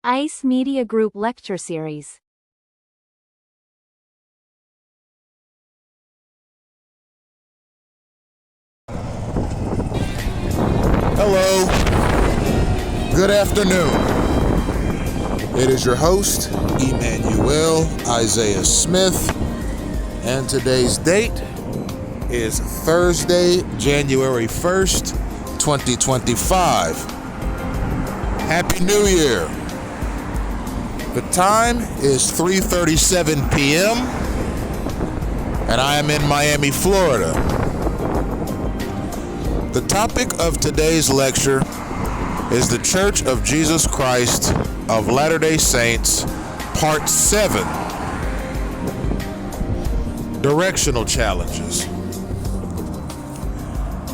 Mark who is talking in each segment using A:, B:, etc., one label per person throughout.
A: ICE Media Group Lecture Series.
B: Hello, good afternoon. It is your host, Emmanuel Isaiah Smith, and today's date is Thursday, January 1st, 2025. Happy New Year. The time is 3:37 p.m., and I am in Miami, Florida. The topic of today's lecture is the Church of Jesus Christ of Latter-day Saints, Part 7, Directional Challenges.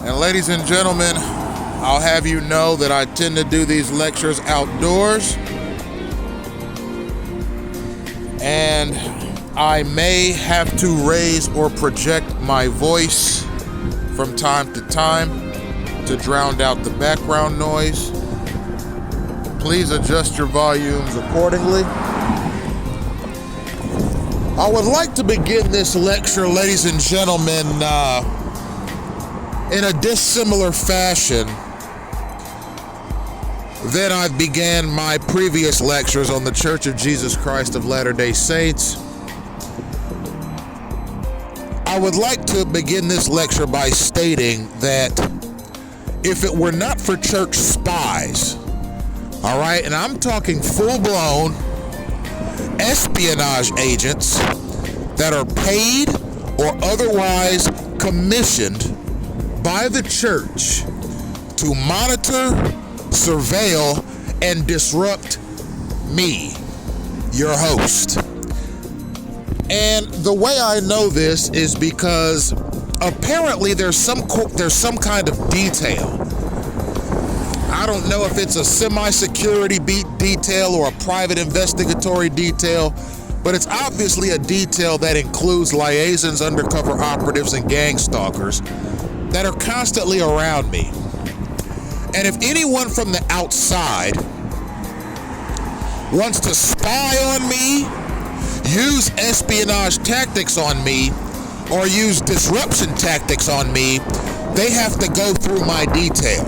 B: And ladies and gentlemen, I'll have you know that I tend to do these lectures outdoors, and I may have to raise or project my voice from time to time to drown out the background noise. Please adjust your volumes accordingly. I would like to begin this lecture, ladies and gentlemen, in a dissimilar fashion than I began my previous lectures on the Church of Jesus Christ of Latter-day Saints. I would like to begin this lecture by stating that if it were not for church spies, all right, and I'm talking full-blown espionage agents that are paid or otherwise commissioned by the church to monitor, surveil, and disrupt me, your host. And the way I know this is because apparently there's some kind of detail. I don't know if it's a semi-security detail or a private investigatory detail, but it's obviously a detail that includes liaisons, undercover operatives, and gang stalkers that are constantly around me. And if anyone from the outside wants to spy on me, use espionage tactics on me, or use disruption tactics on me, they have to go through my detail.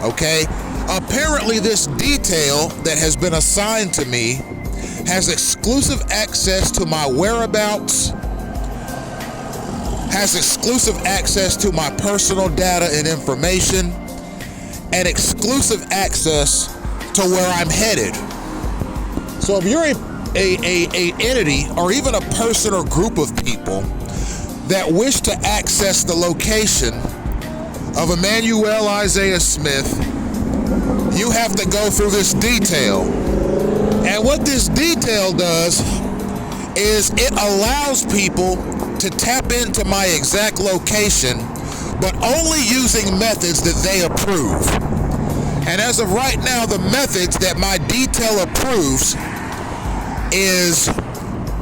B: Okay? Apparently this detail that has been assigned to me has exclusive access to my whereabouts, has exclusive access to my personal data and information, and exclusive access to where I'm headed. So if you're a entity or even a person or group of people that wish to access the location of Emmanuel Isaiah Smith, you have to go through this detail. And what this detail does is it allows people to tap into my exact location, but only using methods that they approve. And as of right now, the methods that my detail approves is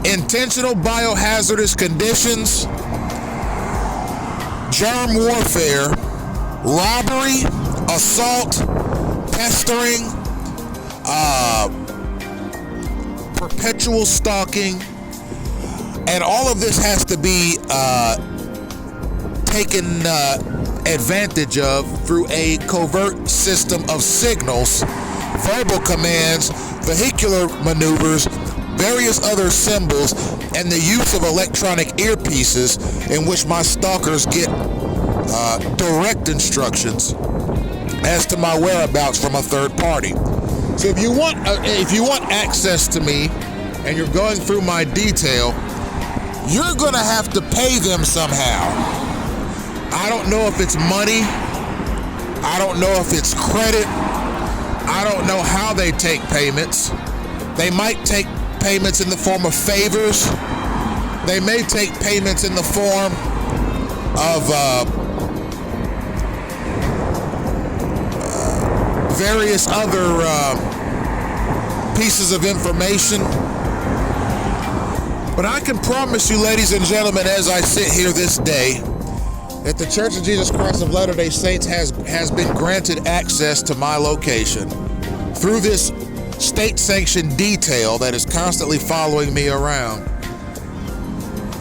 B: intentional biohazardous conditions, germ warfare, robbery, assault, pestering, perpetual stalking, and all of this has to be taken advantage of through a covert system of signals, verbal commands, vehicular maneuvers, various other symbols, and the use of electronic earpieces in which my stalkers get direct instructions as to my whereabouts from a third party. So if you want access to me and you're going through my detail, you're gonna have to pay them somehow. I don't know if it's money, I don't know if it's credit, I don't know how they take payments. They might take payments in the form of favors. They may take payments in the form of various other pieces of information. But I can promise you, ladies and gentlemen, as I sit here this day, that the Church of Jesus Christ of Latter-day Saints has been granted access to my location through this state-sanctioned detail that is constantly following me around.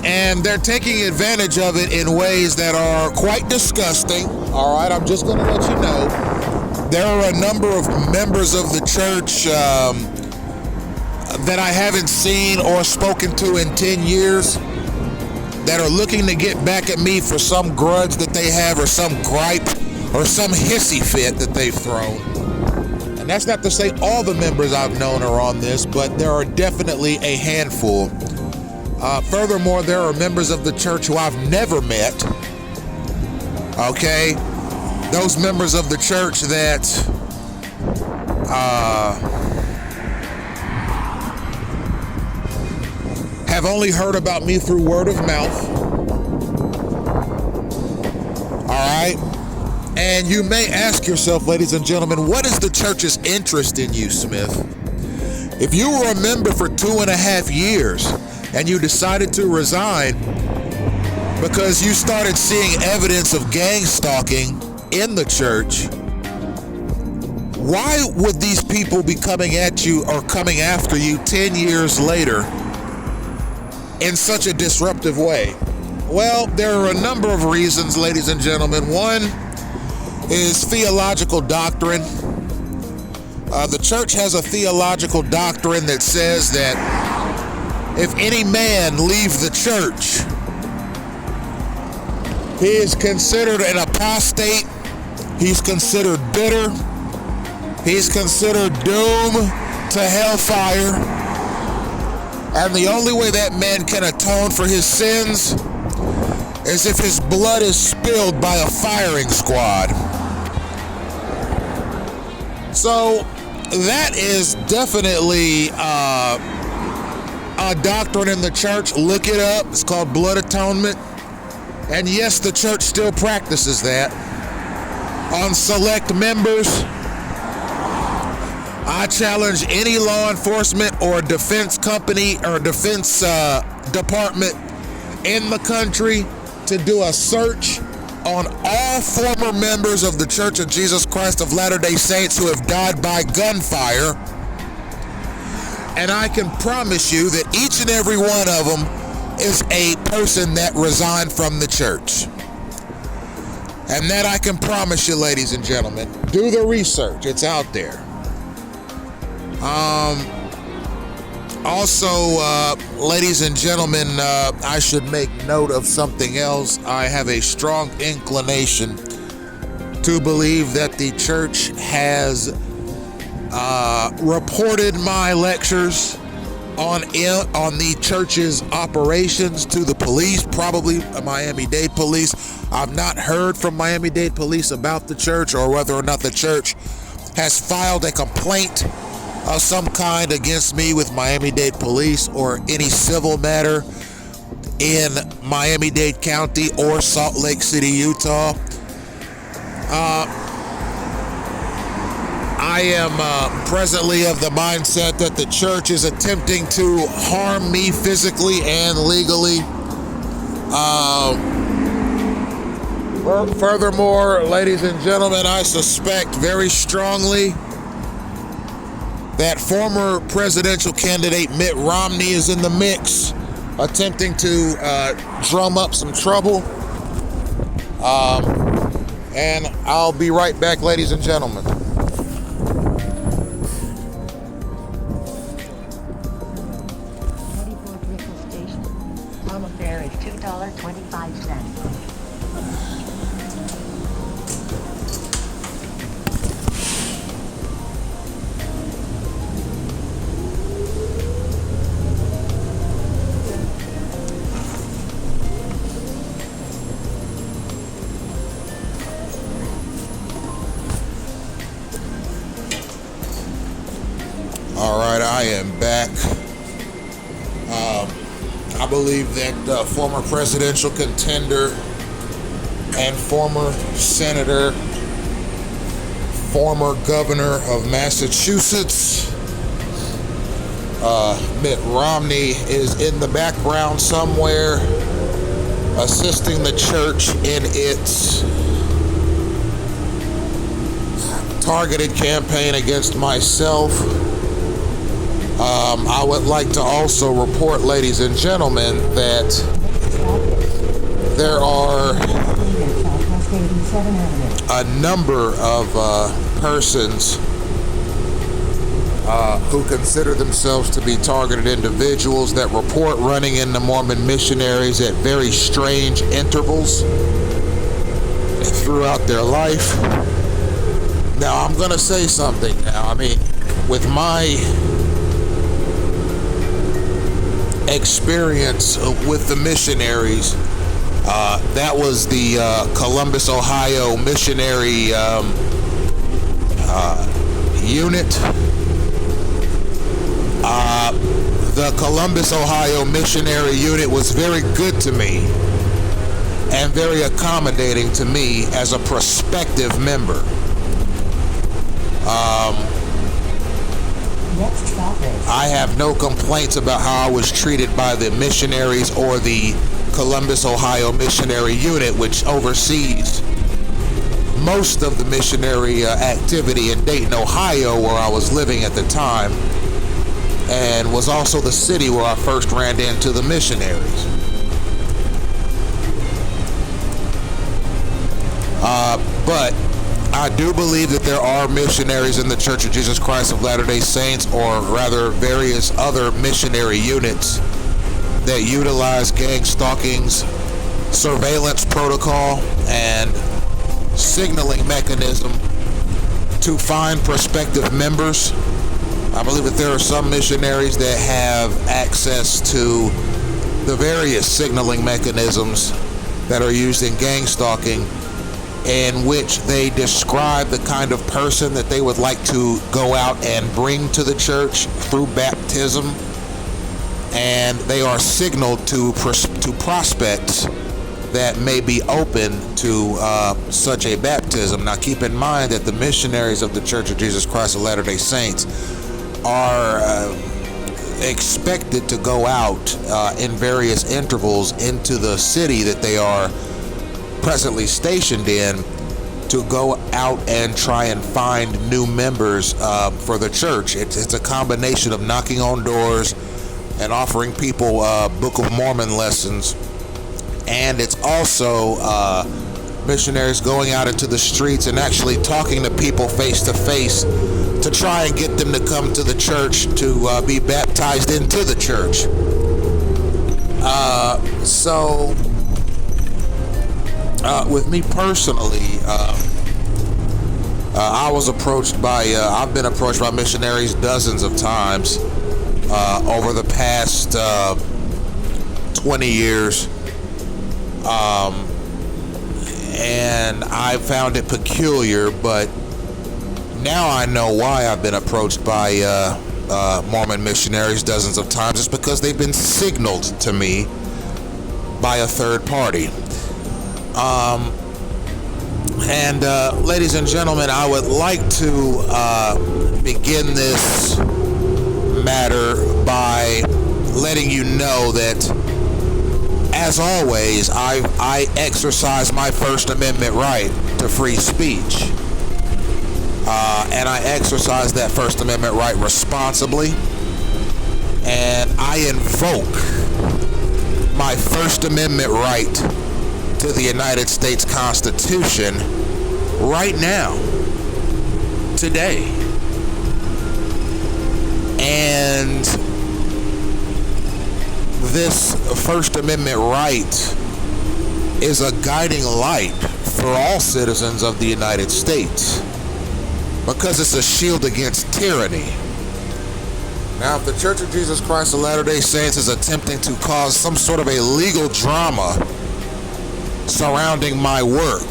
B: And they're taking advantage of it in ways that are quite disgusting. All right, I'm just going to let you know. There are a number of members of the church that I haven't seen or spoken to in 10 years that are looking to get back at me for some grudge that they have, or some gripe, or some hissy fit that they've thrown. And that's not to say all the members I've known are on this, but there are definitely a handful. Furthermore, there are members of the church who I've never met. Okay? Those members of the church that have only heard about me through word of mouth. All right? And you may ask yourself, ladies and gentlemen, what is the church's interest in you, Smith? If you were a member for 2.5 years and you decided to resign because you started seeing evidence of gang stalking in the church, why would these people be coming at you or coming after you 10 years later in such a disruptive way? Well, there are a number of reasons, ladies and gentlemen. One is theological doctrine. The church has a theological doctrine that says that if any man leave the church, he is considered an apostate, he's considered bitter, he's considered doomed to hellfire, and the only way that man can atone for his sins is if his blood is spilled by a firing squad. So that is definitely a doctrine in the church. Look it up. It's called blood atonement. And yes, the church still practices that on select members. I challenge any law enforcement or defense company or defense department in the country to do a search on all former members of the Church of Jesus Christ of Latter-day Saints who have died by gunfire. And I can promise you that each and every one of them is a person that resigned from the church. And that I can promise you, ladies and gentlemen. Do the research. It's out there. Also, ladies and gentlemen, I should make note of something else. I have a strong inclination to believe that the church has reported my lectures on the church's operations to the police, probably Miami-Dade police. I've not heard from Miami-Dade police about the church or whether or not the church has filed a complaint of some kind against me with Miami-Dade police or any civil matter in Miami-Dade County or Salt Lake City, Utah. I am presently of the mindset that the church is attempting to harm me physically and legally. Furthermore, ladies and gentlemen, I suspect very strongly that former presidential candidate Mitt Romney is in the mix, attempting to drum up some trouble. And I'll be right back, ladies and gentlemen.
C: Home fare is $2.25.
B: All right, I am back. I believe that former presidential contender and former senator, former governor of Massachusetts, Mitt Romney, is in the background somewhere assisting the church in its targeted campaign against myself I would like to also report, ladies and gentlemen, that there are a number of persons who consider themselves to be targeted individuals that report running into Mormon missionaries at very strange intervals throughout their life. Now, I'm going to say something now. I mean, with my experience with the missionaries, that was the Columbus, Ohio missionary unit. The Columbus, Ohio missionary unit was very good to me and very accommodating to me as a prospective member. I have no complaints about how I was treated by the missionaries or the Columbus, Ohio missionary unit, which oversees most of the missionary activity in Dayton, Ohio, where I was living at the time, and was also the city where I first ran into the missionaries. But I do believe that there are missionaries in the Church of Jesus Christ of Latter-day Saints, or rather various other missionary units, that utilize gang stalking's surveillance protocol and signaling mechanism to find prospective members. I believe that there are some missionaries that have access to the various signaling mechanisms that are used in gang stalking, in which they describe the kind of person that they would like to go out and bring to the church through baptism, and they are signaled to prospects that may be open to such a baptism. Now, keep in mind that the missionaries of the Church of Jesus Christ of Latter-day Saints are expected to go out in various intervals into the city that they are presently stationed in, to go out and try and find new members for the church. It's a combination of knocking on doors and offering people Book of Mormon lessons, and it's also missionaries going out into the streets and actually talking to people face to face to try and get them to come to the church, to be baptized into the church. With me personally, I was approached by, I've been approached by missionaries dozens of times over the past 20 years. And I found it peculiar, but now I know why I've been approached by Mormon missionaries dozens of times. It's because they've been signaled to me by a third party. Ladies and gentlemen, I would like to begin this matter by letting you know that, as always, I exercise my First Amendment right to free speech. And I exercise that First Amendment right responsibly. And I invoke my First Amendment right to the United States Constitution right now, today. And this First Amendment right is a guiding light for all citizens of the United States, because it's a shield against tyranny. Now, if the Church of Jesus Christ of Latter-day Saints is attempting to cause some sort of a legal drama surrounding my work,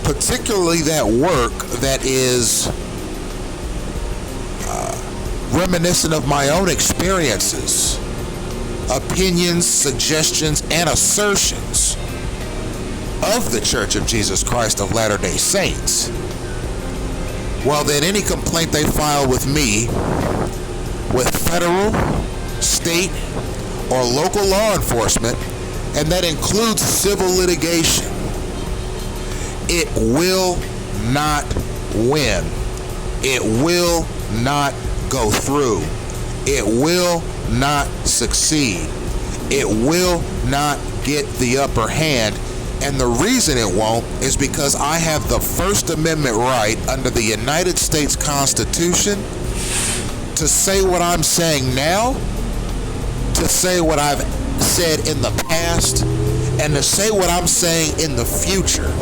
B: particularly that work that is reminiscent of my own experiences, opinions, suggestions, and assertions of the Church of Jesus Christ of Latter-day Saints, well, then any complaint they file with me, with federal, state, or local law enforcement, and that includes civil litigation, it will not win. It will not go through. it will not succeed. It will not get the upper hand. And the reason it won't is because I have the First Amendment right under the United States Constitution to say what I'm saying now, to say what I've said in the past, and to say what I'm saying in the future.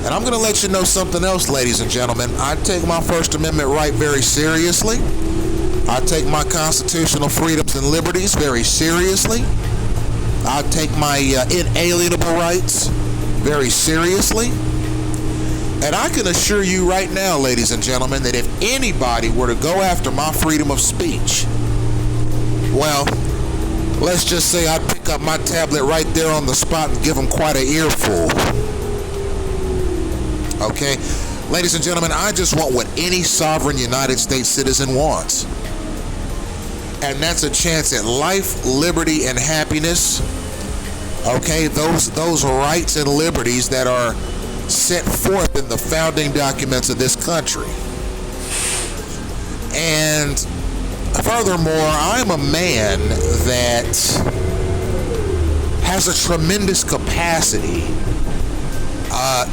B: And I'm going to let you know something else, ladies and gentlemen. I take my First Amendment right very seriously. I take my constitutional freedoms and liberties very seriously. I take my inalienable rights very seriously. And I can assure you right now, ladies and gentlemen, that if anybody were to go after my freedom of speech, well, let's just say I'd pick up my tablet right there on the spot and give them quite an earful. Okay? Ladies and gentlemen, I just want what any sovereign United States citizen wants. And that's a chance at life, liberty, and happiness. Okay? Those rights and liberties that are set forth in the founding documents of this country. And furthermore, I'm a man that has a tremendous capacity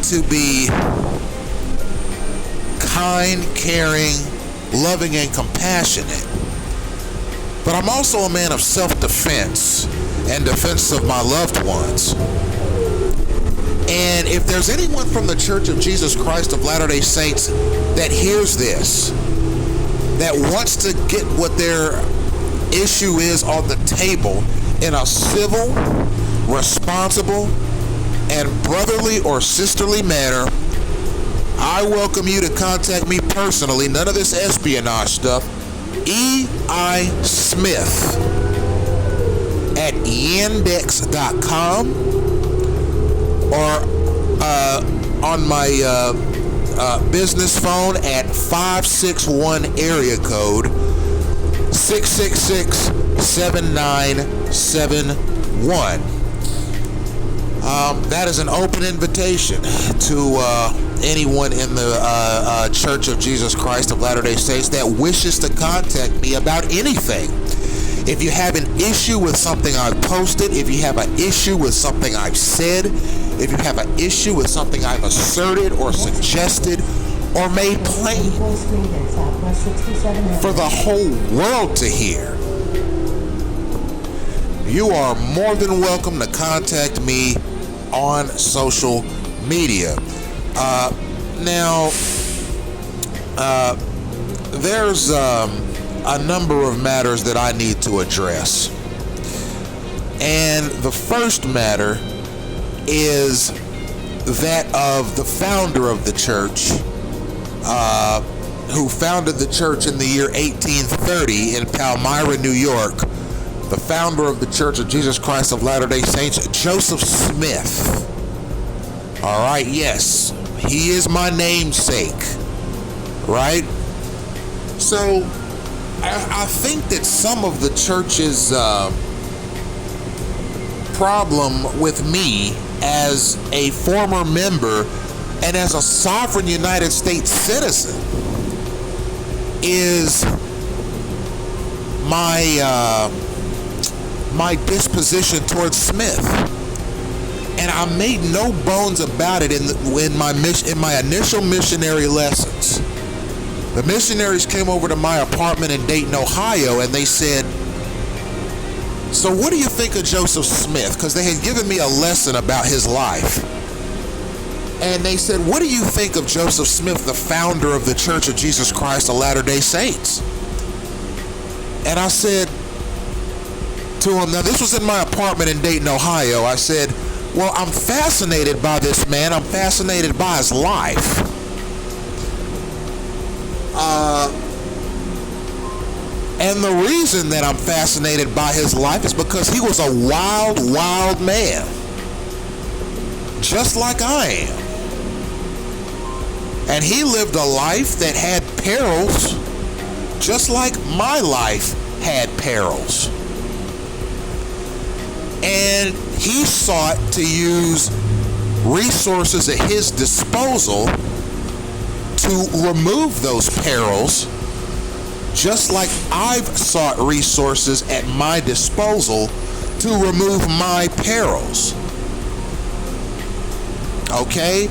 B: to be kind, caring, loving, and compassionate. But I'm also a man of self-defense and defense of my loved ones. And if there's anyone from the Church of Jesus Christ of Latter-day Saints that hears this, that wants to get what their issue is on the table in a civil, responsible, and brotherly or sisterly manner, I welcome you to contact me personally. None of this espionage stuff. E.I. Smith at yandex.com or on my business phone at 561 area code 666-7971. That is an open invitation to anyone in the Church of Jesus Christ of Latter-day Saints that wishes to contact me about anything. If you have an issue with something I've posted, if you have an issue with something I've said, if you have an issue with something I've asserted or suggested or made plain for the whole world to hear, you are more than welcome to contact me on social media. There's a number of matters that I need to address. And the first matter is that of the founder of the church, who founded the church in the year 1830 in Palmyra, New York. The founder of the Church of Jesus Christ of Latter-day Saints, Joseph Smith. All right, yes, he is my namesake, right? So I think that some of the church's problem with me as a former member and as a sovereign United States citizen is my disposition towards Smith. And I made no bones about it in my initial missionary lessons. The missionaries came over to my apartment in Dayton, Ohio, and they said, "So what do you think of Joseph Smith?" Because they had given me a lesson about his life. And they said, "What do you think of Joseph Smith, the founder of the Church of Jesus Christ of Latter-day Saints?" And I said to him, now this was in my apartment in Dayton, Ohio, I said, "Well, I'm fascinated by this man. I'm fascinated by his life. And the reason that I'm fascinated by his life is because he was a wild, wild man. Just like I am. And he lived a life that had perils, just like my life had perils. And he sought to use resources at his disposal to remove those perils, just like I've sought resources at my disposal to remove my perils. Okay?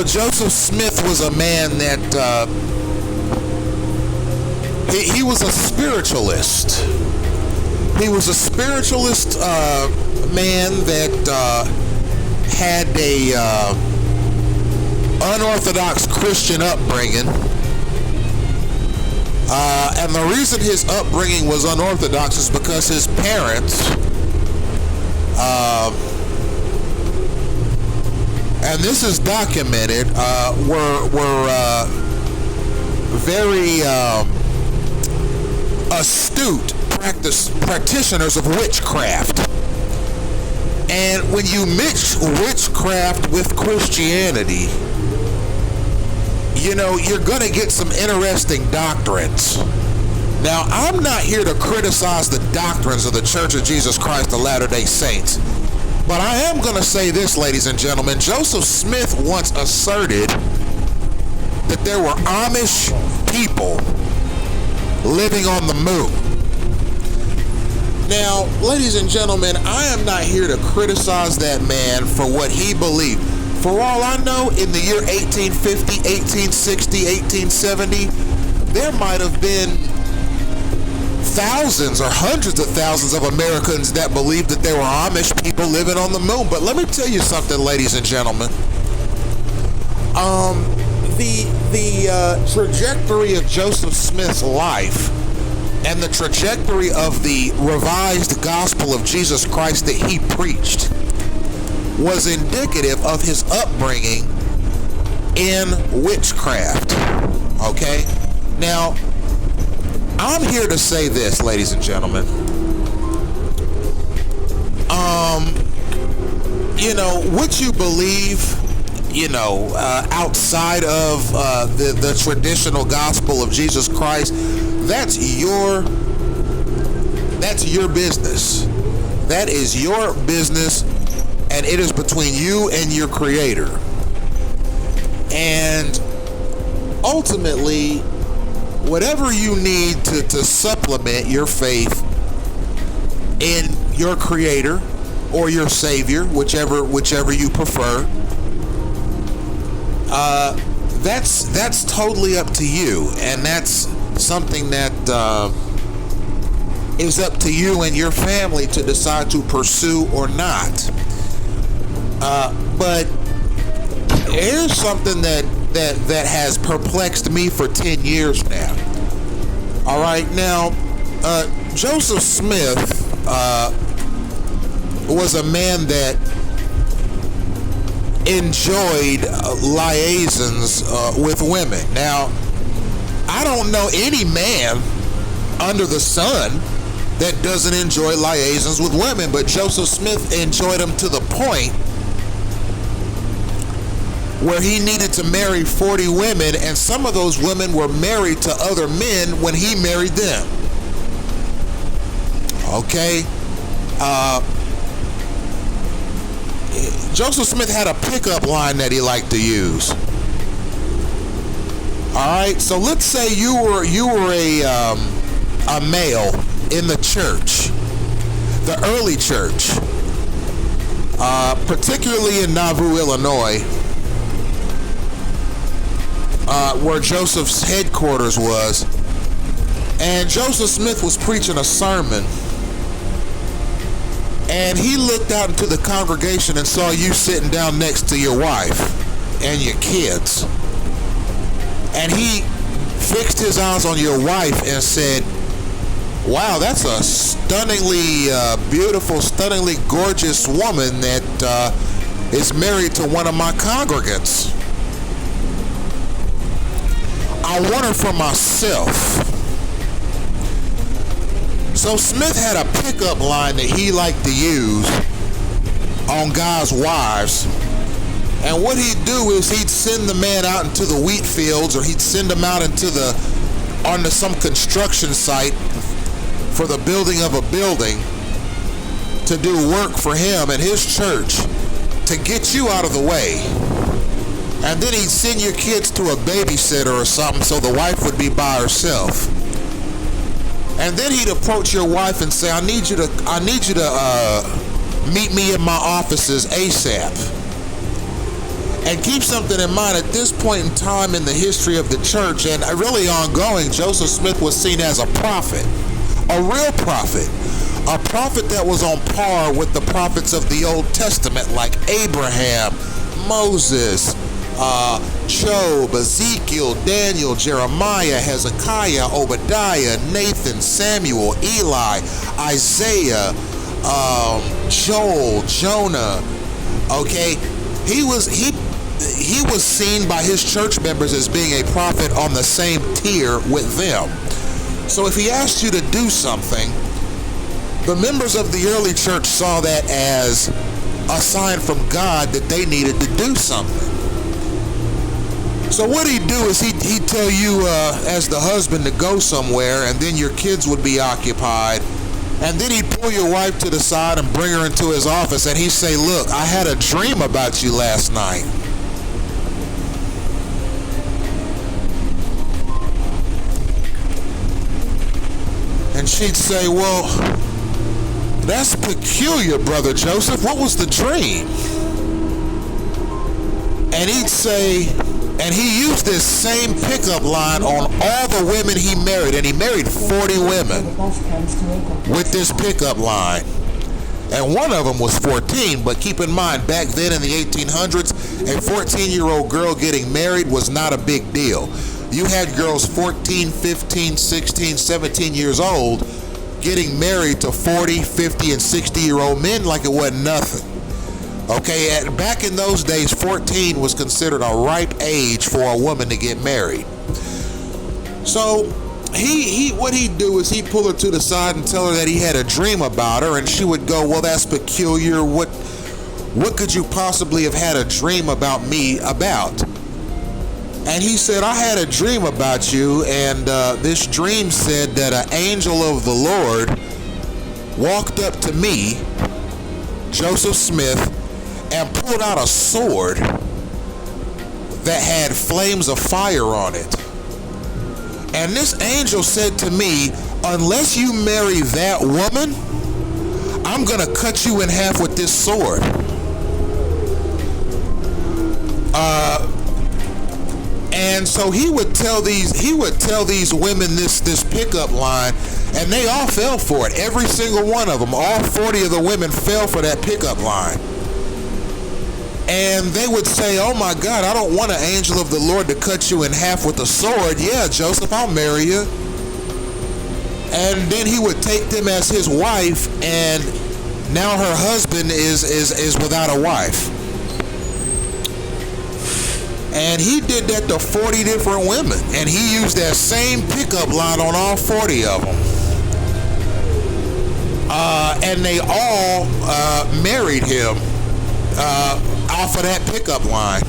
B: Joseph Smith was a man that he was a spiritualist. He was a spiritualist man that had a unorthodox Christian upbringing. And the reason his upbringing was unorthodox is because his parents, and this is documented, were very astute practitioners of witchcraft. And when you mix witchcraft with Christianity, you're going to get some interesting doctrines. Now, I'm not here to criticize the doctrines of the Church of Jesus Christ of Latter-day Saints, but I am going to say this, ladies and gentlemen. Joseph Smith once asserted that there were Amish people living on the moon. Now, ladies and gentlemen, I am not here to criticize that man for what he believed. For all I know, in the year 1850, 1860, 1870, there might have been thousands or hundreds of thousands of Americans that believed that there were Amish people living on the moon. But let me tell you something, ladies and gentlemen. The trajectory of Joseph Smith's life and the trajectory of the revised gospel of Jesus Christ that he preached was indicative of his upbringing in witchcraft. Okay? Now, I'm here to say this, ladies and gentlemen. What you believe, outside of the traditional gospel of Jesus Christ, that's your business. That is your business, and it is between you and your Creator. And ultimately, whatever you need to supplement your faith in your Creator or your Savior, whichever you prefer, that's totally up to you, and that's something that is up to you and your family to decide to pursue or not. But here's something that has perplexed me for 10 years now. All right, now Joseph Smith was a man that enjoyed liaisons with women. Now, I don't know any man under the sun that doesn't enjoy liaisons with women, but Joseph Smith enjoyed them to the point where he needed to marry 40 women, and some of those women were married to other men when he married them. Okay? Joseph Smith had a pickup line that he liked to use. All right, so let's say you were a male in the church, the early church, particularly in Nauvoo, Illinois, where Joseph's headquarters was, and Joseph Smith was preaching a sermon. And he looked out into the congregation and saw you sitting down next to your wife and your kids. And he fixed his eyes on your wife and said, wow, that's a stunningly beautiful, stunningly gorgeous woman that is married to one of my congregants. I want her for myself. So Smith had a pickup line that he liked to use on guys' wives. And what he'd do is he'd send the man out into the wheat fields, or he'd send him out onto some construction site for the building of a building to do work for him and his church to get you out of the way. And then he'd send your kids to a babysitter or something so the wife would be by herself. And then he'd approach your wife and say, I need you to meet me in my offices ASAP. And keep something in mind, at this point in time in the history of the church, and really ongoing, Joseph Smith was seen as a prophet, a real prophet, a prophet that was on par with the prophets of the Old Testament, like Abraham, Moses, Job, Ezekiel, Daniel, Jeremiah, Hezekiah, Obadiah, Nathan, Samuel, Eli, Isaiah, Joel, Jonah. Okay, he was seen by his church members as being a prophet on the same tier with them. So if he asked you to do something, the members of the early church saw that as a sign from God that they needed to do something. So what he'd do is he'd tell you as the husband to go somewhere, and then your kids would be occupied. And then he'd pull your wife to the side and bring her into his office, and he'd say, look, I had a dream about you last night. And she'd say, well, that's peculiar, Brother Joseph. What was the dream? And he'd say, and he used this same pickup line on all the women he married, and he married 40 women with this pickup line. And one of them was 14, but keep in mind, back then in the 1800s, a 14-year-old girl getting married was not a big deal. You had girls 14, 15, 16, 17 years old getting married to 40, 50, and 60-year-old men like it wasn't nothing. Okay, back in those days, 14 was considered a ripe age for a woman to get married. So what he'd do is he'd pull her to the side and tell her that he had a dream about her, and she would go, well, that's peculiar. What could you possibly have had a dream about me about? And he said, I had a dream about you, and this dream said that an angel of the Lord walked up to me, Joseph Smith, and pulled out a sword that had flames of fire on it. And this angel said to me, unless you marry that woman, I'm going to cut you in half with this sword. And so he would tell these women this pickup line, and they all fell for it. Every single one of them, all 40 of the women fell for that pickup line. And they would say, oh my God, I don't want an angel of the Lord to cut you in half with a sword. Yeah, Joseph, I'll marry you. And then he would take them as his wife, and now her husband is without a wife. And he did that to 40 different women, and he used that same pickup line on all 40 of them. And they all married him off of that pickup line.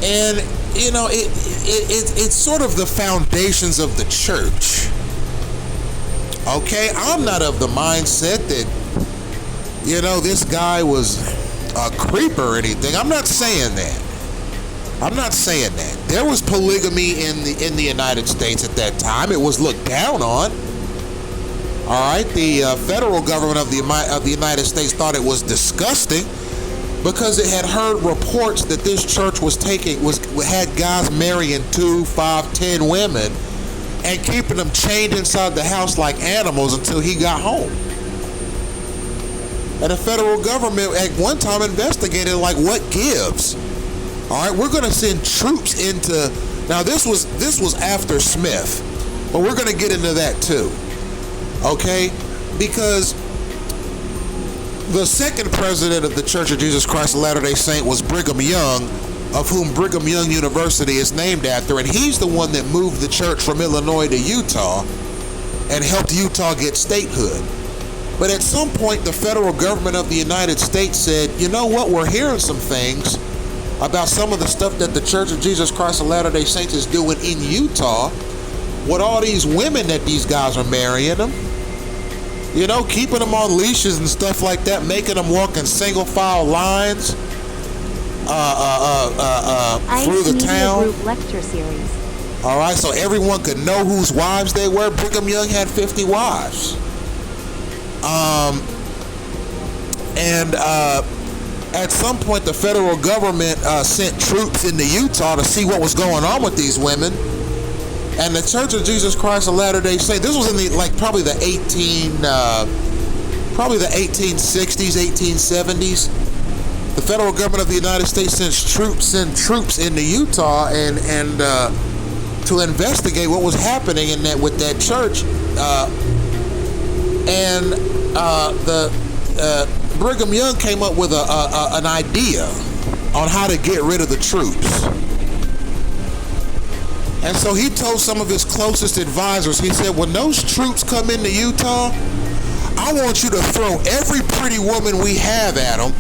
B: And you know, it's sort of the foundations of the church. Okay, I'm not of the mindset that, you know, this guy was a creeper or anything. I'm not saying that. There was polygamy in the United States at that time. It was looked down on. All right, the federal government of the United States thought it was disgusting because it had heard reports that this church had guys marrying 2, 5, 10 women and keeping them chained inside the house like animals until he got home. And the federal government at one time investigated, like, what gives? All right, we're going to send troops into. Now this was after Smith, but we're going to get into that too. Okay, because the second president of the Church of Jesus Christ of Latter-day Saints was Brigham Young, of whom Brigham Young University is named after, and he's the one that moved the church from Illinois to Utah and helped Utah get statehood. But at some point, the federal government of the United States said, you know what, we're hearing some things about some of the stuff that the Church of Jesus Christ of Latter-day Saints is doing in Utah with all these women that these guys are marrying them. You know, keeping them on leashes and stuff like that, making them walk in single file lines. through the
A: Media
B: town.
A: Group Lecture Series.
B: All right, so everyone could know whose wives they were. Brigham Young had 50 wives. And at some point, the federal government sent troops into Utah to see what was going on with these women. And the Church of Jesus Christ of Latter-day Saints, this was in the probably the 1860s, 1870s. The federal government of the United States sent troops into Utah and to investigate what was happening with that church. Brigham Young came up with an idea on how to get rid of the troops. And so he told some of his closest advisors, he said, when those troops come into Utah, I want you to throw every pretty woman we have at them.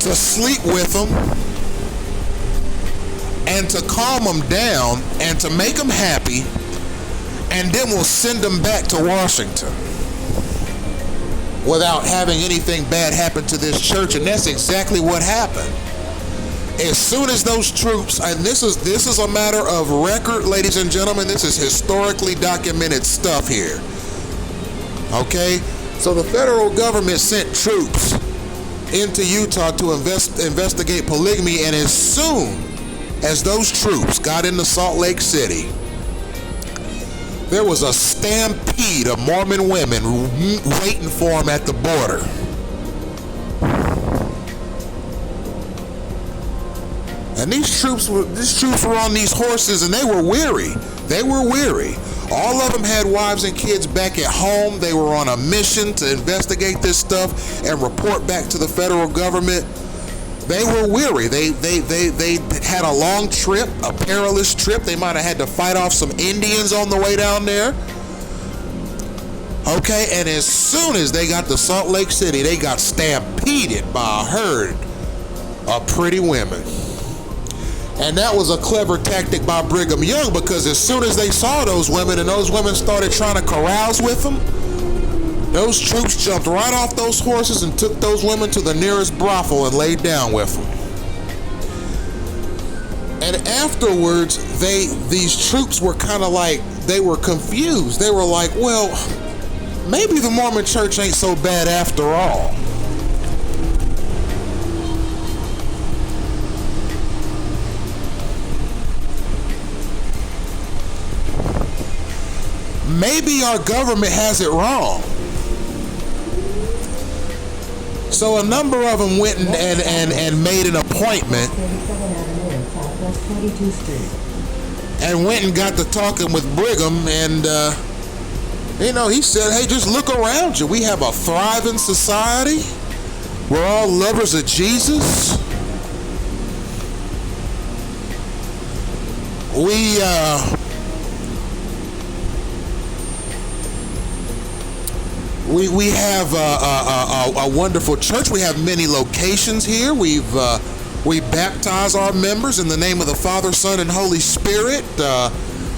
B: To sleep with them and to calm them down and to make them happy, and then we'll send them back to Washington without having anything bad happen to this church. And that's exactly what happened. As soon as those troops, and this is a matter of record, ladies and gentlemen, this is historically documented stuff here. Okay? So the federal government sent troops into Utah to investigate polygamy, and as soon as those troops got into Salt Lake City, there was a stampede of Mormon women waiting for them at the border. And these troops were on these horses, and they were weary. They were weary. All of them had wives and kids back at home. They were on a mission to investigate this stuff and report back to the federal government. They were weary. They had a long trip, a perilous trip. They might have had to fight off some Indians on the way down there. Okay, and as soon as they got to Salt Lake City, they got stampeded by a herd of pretty women. And that was a clever tactic by Brigham Young, because as soon as they saw those women and those women started trying to carouse with them, those troops jumped right off those horses and took those women to the nearest brothel and laid down with them. And afterwards, these troops were kind of like, they were confused. They were like, well, maybe the Mormon church ain't so bad after all. Maybe our government has it wrong. So a number of them went and made an appointment and went and got to talking with Brigham, and he said, hey, just look around you. We have a thriving society. We're all lovers of Jesus. We have a wonderful church. We have many locations here. We baptize our members in the name of the Father, Son, and Holy Spirit.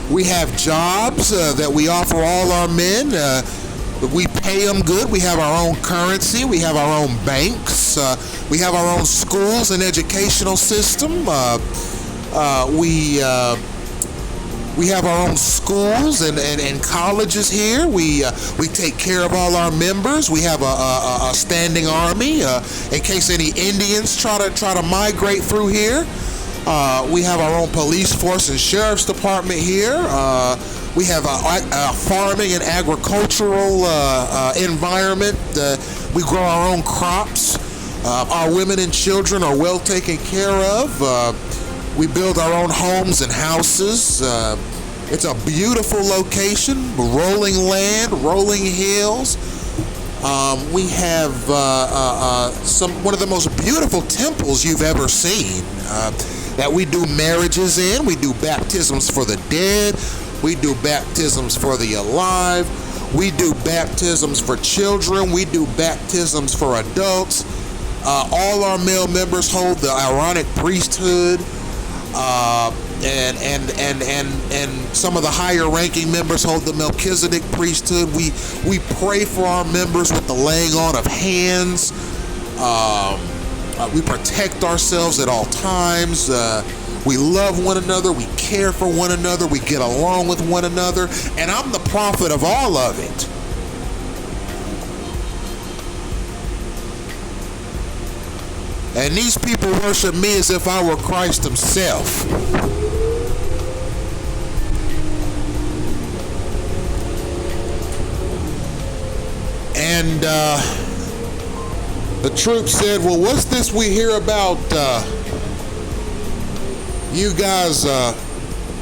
B: We have jobs that we offer all our men. We pay them good. We have our own currency. We have our own banks. We have our own schools and educational system. We have our own schools and colleges here. We take care of all our members. We have a standing army in case any Indians try to migrate through here. We have our own police force and sheriff's department here. We have a farming and agricultural environment. We grow our own crops. Our women and children are well taken care of. We build our own homes and houses. It's a beautiful location, rolling land, rolling hills. We have one of the most beautiful temples you've ever seen that we do marriages in. We do baptisms for the dead. We do baptisms for the alive. We do baptisms for children. We do baptisms for adults. All our male members hold the Aaronic priesthood. And some of the higher ranking members hold the Melchizedek priesthood. We pray for our members with the laying on of hands. We protect ourselves at all times. We love one another. We care for one another. We get along with one another. And I'm the prophet of all of it. And these people worship me as if I were Christ himself. And the troops said, well, what's this we hear about you guys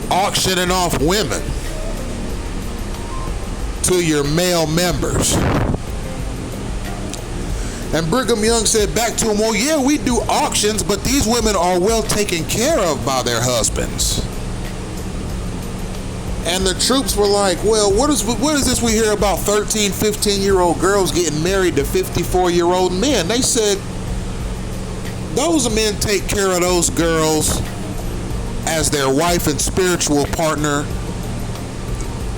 B: auctioning off women to your male members? And Brigham Young said back to him, well, yeah, we do auctions, but these women are well taken care of by their husbands. And the troops were like, well, what is this we hear about 13, 15-year-old girls getting married to 54-year-old men? They said, those men take care of those girls as their wife and spiritual partner,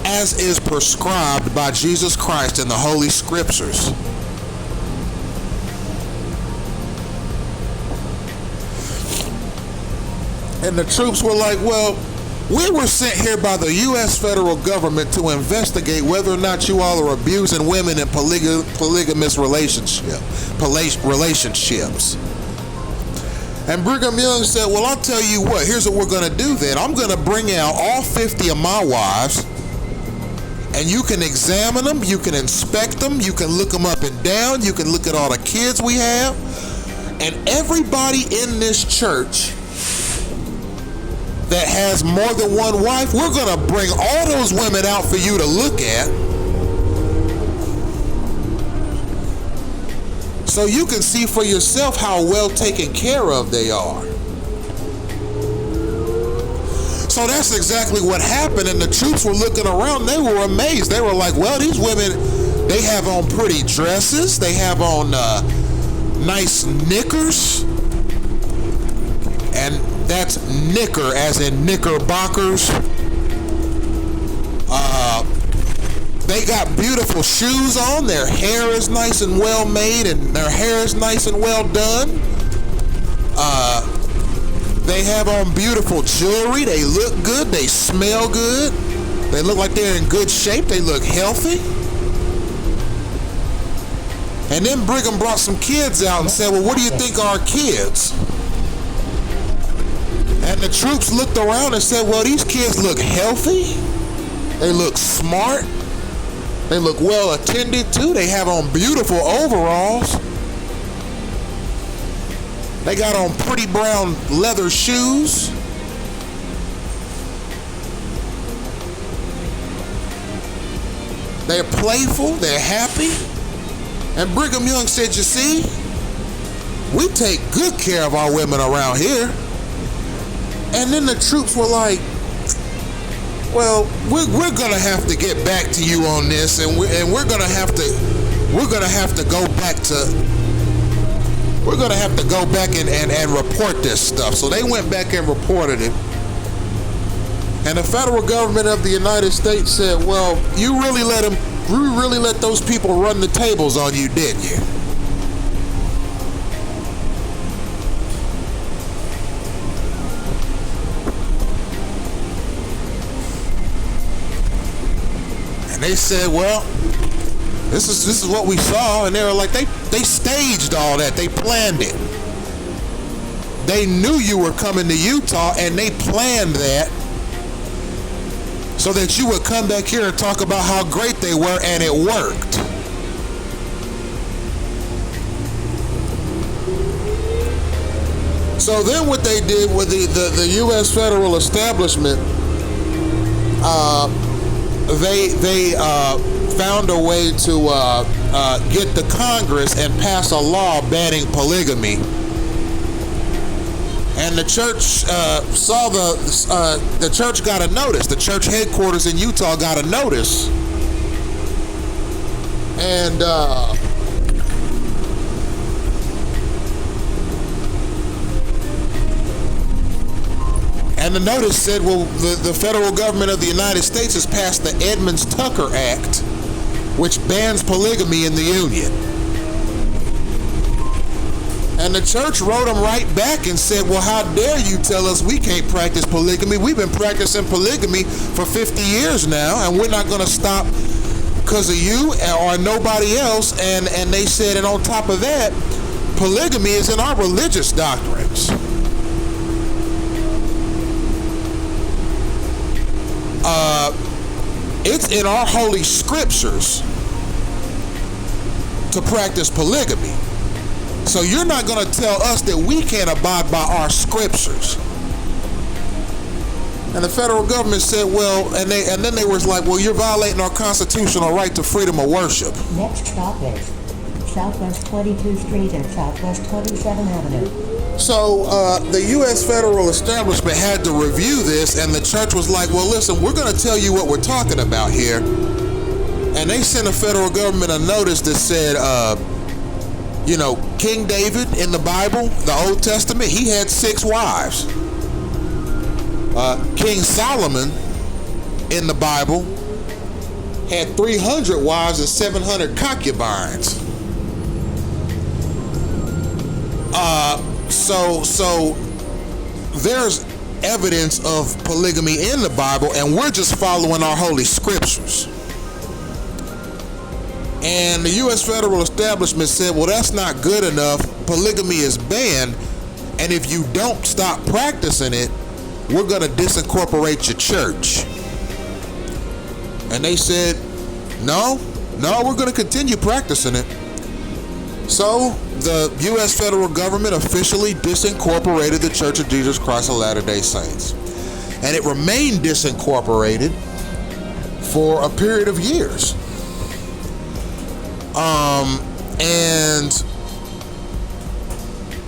B: as is prescribed by Jesus Christ in the Holy Scriptures. And the troops were like, well, we were sent here by the U.S. federal government to investigate whether or not you all are abusing women in polygamous relationships. And Brigham Young said, well, I'll tell you what, here's what we're going to do then. I'm going to bring out all 50 of my wives, and you can examine them, you can inspect them, you can look them up and down, you can look at all the kids we have, and everybody in this church that has more than one wife, we're going to bring all those women out for you to look at, so you can see for yourself how well taken care of they are. So that's exactly what happened, and the troops were looking around. They were amazed. They were like, well, these women, they have on pretty dresses, they have on nice knickers, and that's knicker as in knickerbockers. They got beautiful shoes on. Their hair is nice and well made, and their hair is nice and well done. They have on beautiful jewelry. They look good. They smell good. They look like they're in good shape. They look healthy. And then Brigham brought some kids out and said, well, what do you think are our kids? And the troops looked around and said, well, these kids look healthy. They look smart. They look well attended to. They have on beautiful overalls. They got on pretty brown leather shoes. They're playful. They're happy. And Brigham Young said, you see, we take good care of our women around here. And then the troops were like, well, we're gonna have to get back to you on this, and we're gonna have to go back and report this stuff. So they went back and reported it. And the federal government of the United States said, well, you really let those people run the tables on you, didn't you? And they said, well, this is what we saw. And they were like, they staged all that. They planned it. They knew you were coming to Utah, and they planned that so that you would come back here and talk about how great they were, and it worked. So then what they did with the U.S. federal establishment, they found a way to get the Congress and pass a law banning polygamy. And the church saw the church got a notice. The church headquarters in Utah got a notice. And And the notice said, well, the federal government of the United States has passed the Edmunds-Tucker Act, which bans polygamy in the Union. And the church wrote them right back and said, well, how dare you tell us we can't practice polygamy? We've been practicing polygamy for 50 years now, and we're not going to stop because of you or nobody else. And they said, and on top of that, polygamy is in our religious doctrines. It's in our holy scriptures to practice polygamy. So you're not going to tell us that we can't abide by our scriptures. And the federal government said, well, and then they was like, well, you're violating our constitutional right to freedom of worship.
C: Next stop is Southwest 22nd Street and Southwest 27th Avenue.
B: So the U.S. federal establishment had to review this, and the church was like, well, listen, we're going to tell you what we're talking about here. And they sent the federal government a notice that said, King David in the Bible, the Old Testament, he had 6 wives. King Solomon in the Bible had 300 wives and 700 concubines. So there's evidence of polygamy in the Bible, and we're just following our holy scriptures. And the U.S. federal establishment said, well, that's not good enough. Polygamy is banned, and if you don't stop practicing it, we're going to disincorporate your church. And they said, no, we're going to continue practicing it. So the U.S. federal government officially disincorporated the Church of Jesus Christ of Latter-day Saints. And it remained disincorporated for a period of years. And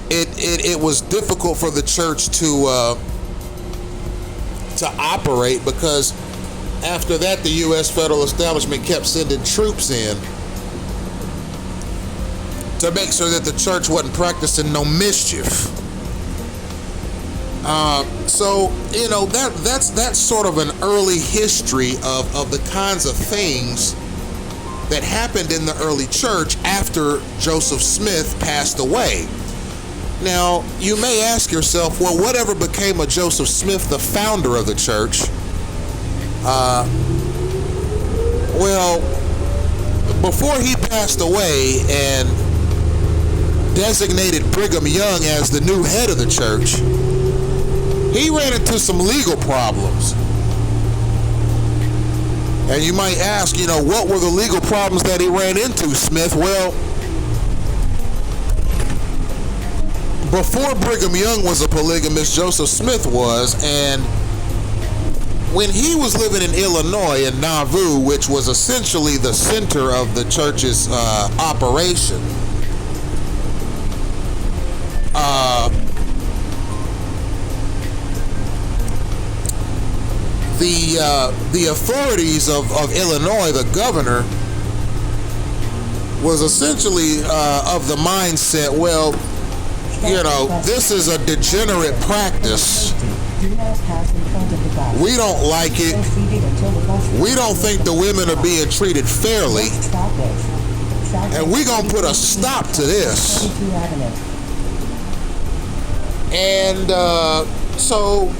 B: it was difficult for the church to operate, because after that the U.S. federal establishment kept sending troops in to make sure that the church wasn't practicing no mischief. So that's sort of an early history of the kinds of things that happened in the early church after Joseph Smith passed away. Now, you may ask yourself, well, whatever became of Joseph Smith, the founder of the church? Well, before he passed away and designated Brigham Young as the new head of the church, he ran into some legal problems. And you might ask, what were the legal problems that he ran into, Smith? Well, before Brigham Young was a polygamist, Joseph Smith was, and when he was living in Illinois, in Nauvoo, which was essentially the center of the church's operation, the authorities of Illinois, the governor, was essentially of the mindset, well, this is a degenerate practice. We don't like it. We don't think the women are being treated fairly. And we're going to put a stop to this. And so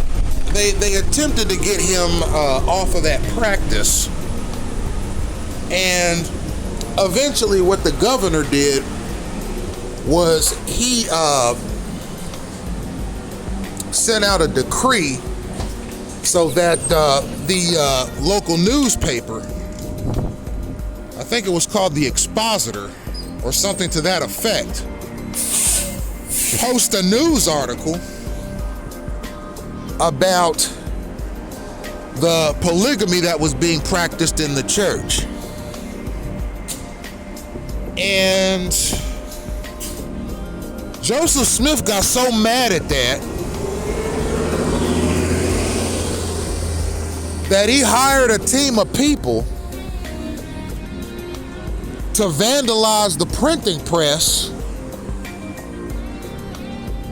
B: they attempted to get him off of that practice. And eventually what the governor did was he sent out a decree so that the local newspaper, I think it was called the Expositor or something to that effect, post a news article about the polygamy that was being practiced in the church. And Joseph Smith got so mad at that he hired a team of people to vandalize the printing press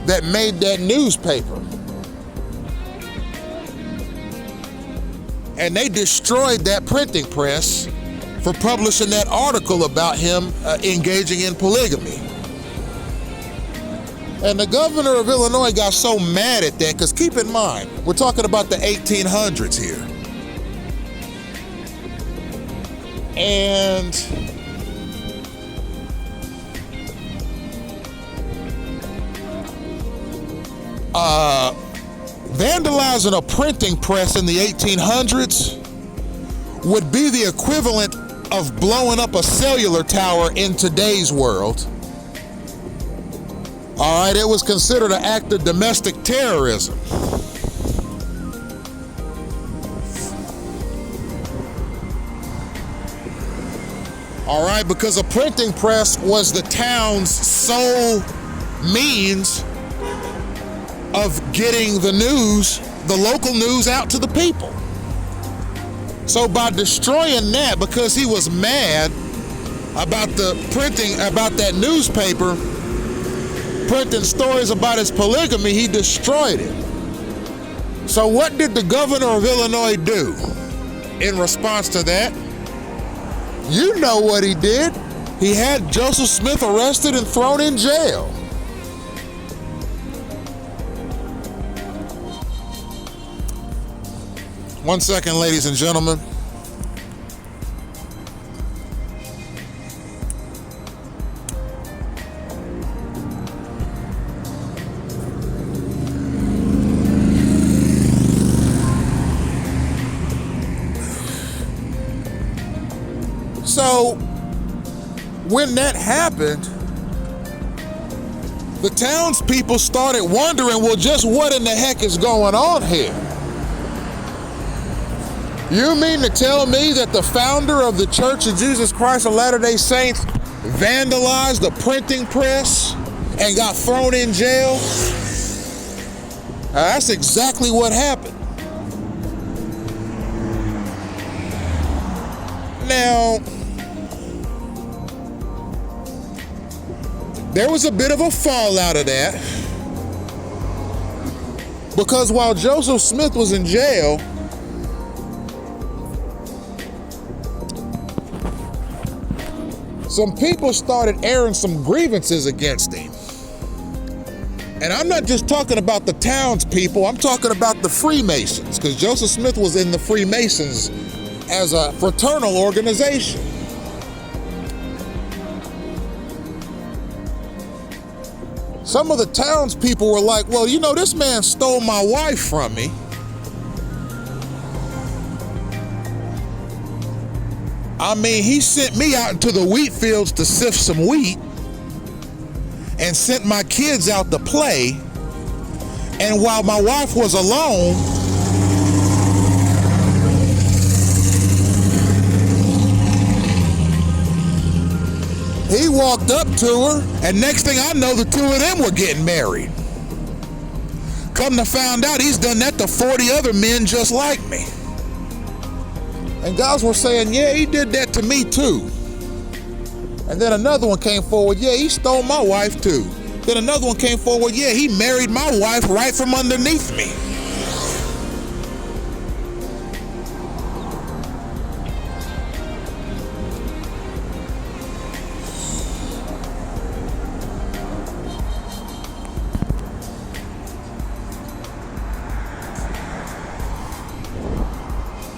B: that made that newspaper. And they destroyed that printing press for publishing that article about him engaging in polygamy. And the governor of Illinois got so mad at that, because keep in mind, we're talking about the 1800s here. And vandalizing a printing press in the 1800s would be the equivalent of blowing up a cellular tower in today's world. All right, it was considered an act of domestic terrorism. All right, because a printing press was the town's sole means of getting the news, the local news, out to the people. So by destroying that, because he was mad about the printing, about that newspaper printing stories about his polygamy, he destroyed it. So what did the governor of Illinois do in response to that? You know what he did. He had Joseph Smith arrested and thrown in jail. One second, ladies and gentlemen. So, when that happened, the townspeople started wondering, well, just what in the heck is going on here? You mean to tell me that the founder of the Church of Jesus Christ of Latter-day Saints vandalized the printing press and got thrown in jail? That's exactly what happened. Now, there was a bit of a fallout of that, because while Joseph Smith was in jail, some people started airing some grievances against him. And I'm not just talking about the townspeople, I'm talking about the Freemasons, because Joseph Smith was in the Freemasons as a fraternal organization. Some of the townspeople were like, well, you know, this man stole my wife from me. I mean, he sent me out into the wheat fields to sift some wheat and sent my kids out to play. And while my wife was alone, he walked up to her, and next thing I know, the two of them were getting married. Come to find out, he's done that to 40 other men just like me. And guys were saying, yeah, he did that to me too. And then another one came forward, yeah, he stole my wife too. Then another one came forward, yeah, he married my wife right from underneath me.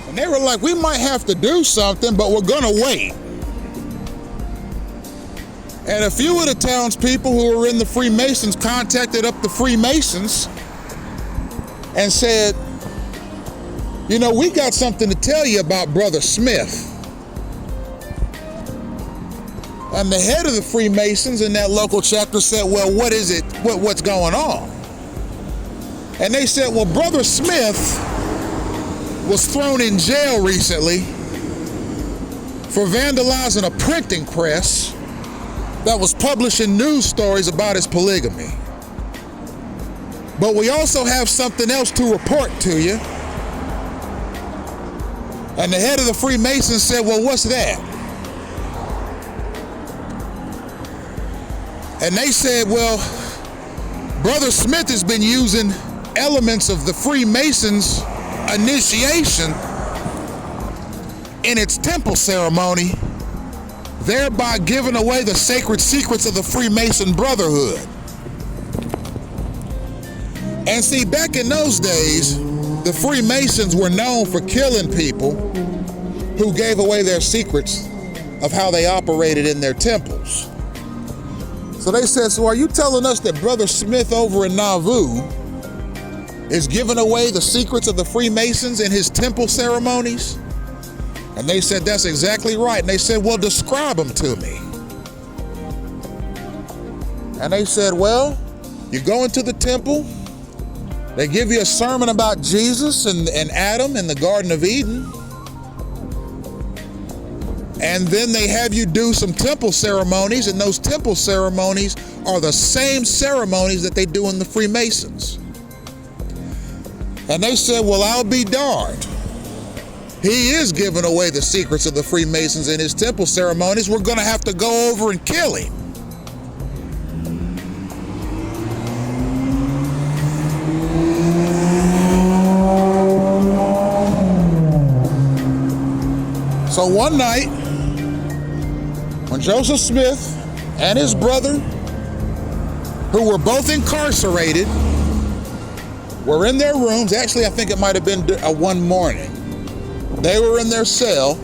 B: And they were like, we might have to do something, but we're gonna wait. And a few of the townspeople who were in the Freemasons contacted up the Freemasons and said, you know, we got something to tell you about Brother Smith. And the head of the Freemasons in that local chapter said, well, what is it? What's going on? And they said, well, Brother Smith was thrown in jail recently for vandalizing a printing press that was publishing news stories about his polygamy. But we also have something else to report to you. And the head of the Freemasons said, well, what's that? And they said, well, Brother Smith has been using elements of the Freemasons' initiation in its temple ceremony, thereby giving away the sacred secrets of the Freemason Brotherhood. And see, back in those days, the Freemasons were known for killing people who gave away their secrets of how they operated in their temples. So they said, so are you telling us that Brother Smith over in Nauvoo is giving away the secrets of the Freemasons in his temple ceremonies? And they said, that's exactly right. And they said, well, describe them to me. And they said, well, you go into the temple, they give you a sermon about Jesus and Adam in the Garden of Eden. And then they have you do some temple ceremonies, and those temple ceremonies are the same ceremonies that they do in the Freemasons. And they said, well, I'll be darned. He is giving away the secrets of the Freemasons in his temple ceremonies. We're going to have to go over and kill him. So one night, when Joseph Smith and his brother, who were both incarcerated, were in their rooms, actually I think it might have been one morning, they were in their cell.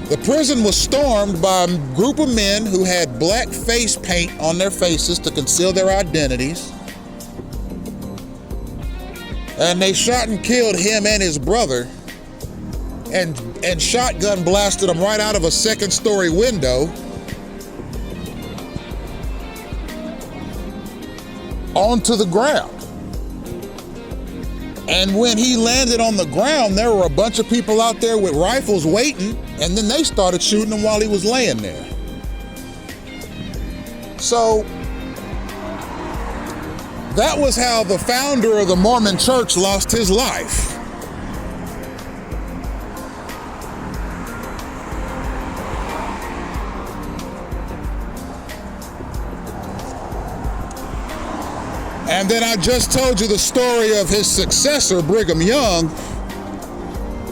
B: The prison was stormed by a group of men who had black face paint on their faces to conceal their identities. And they shot and killed him and his brother, and shotgun blasted them right out of a second-story window onto the ground. And when he landed on the ground, there were a bunch of people out there with rifles waiting, and then they started shooting him while he was laying there. So that was how the founder of the Mormon Church lost his life. And then I just told you the story of his successor, Brigham Young,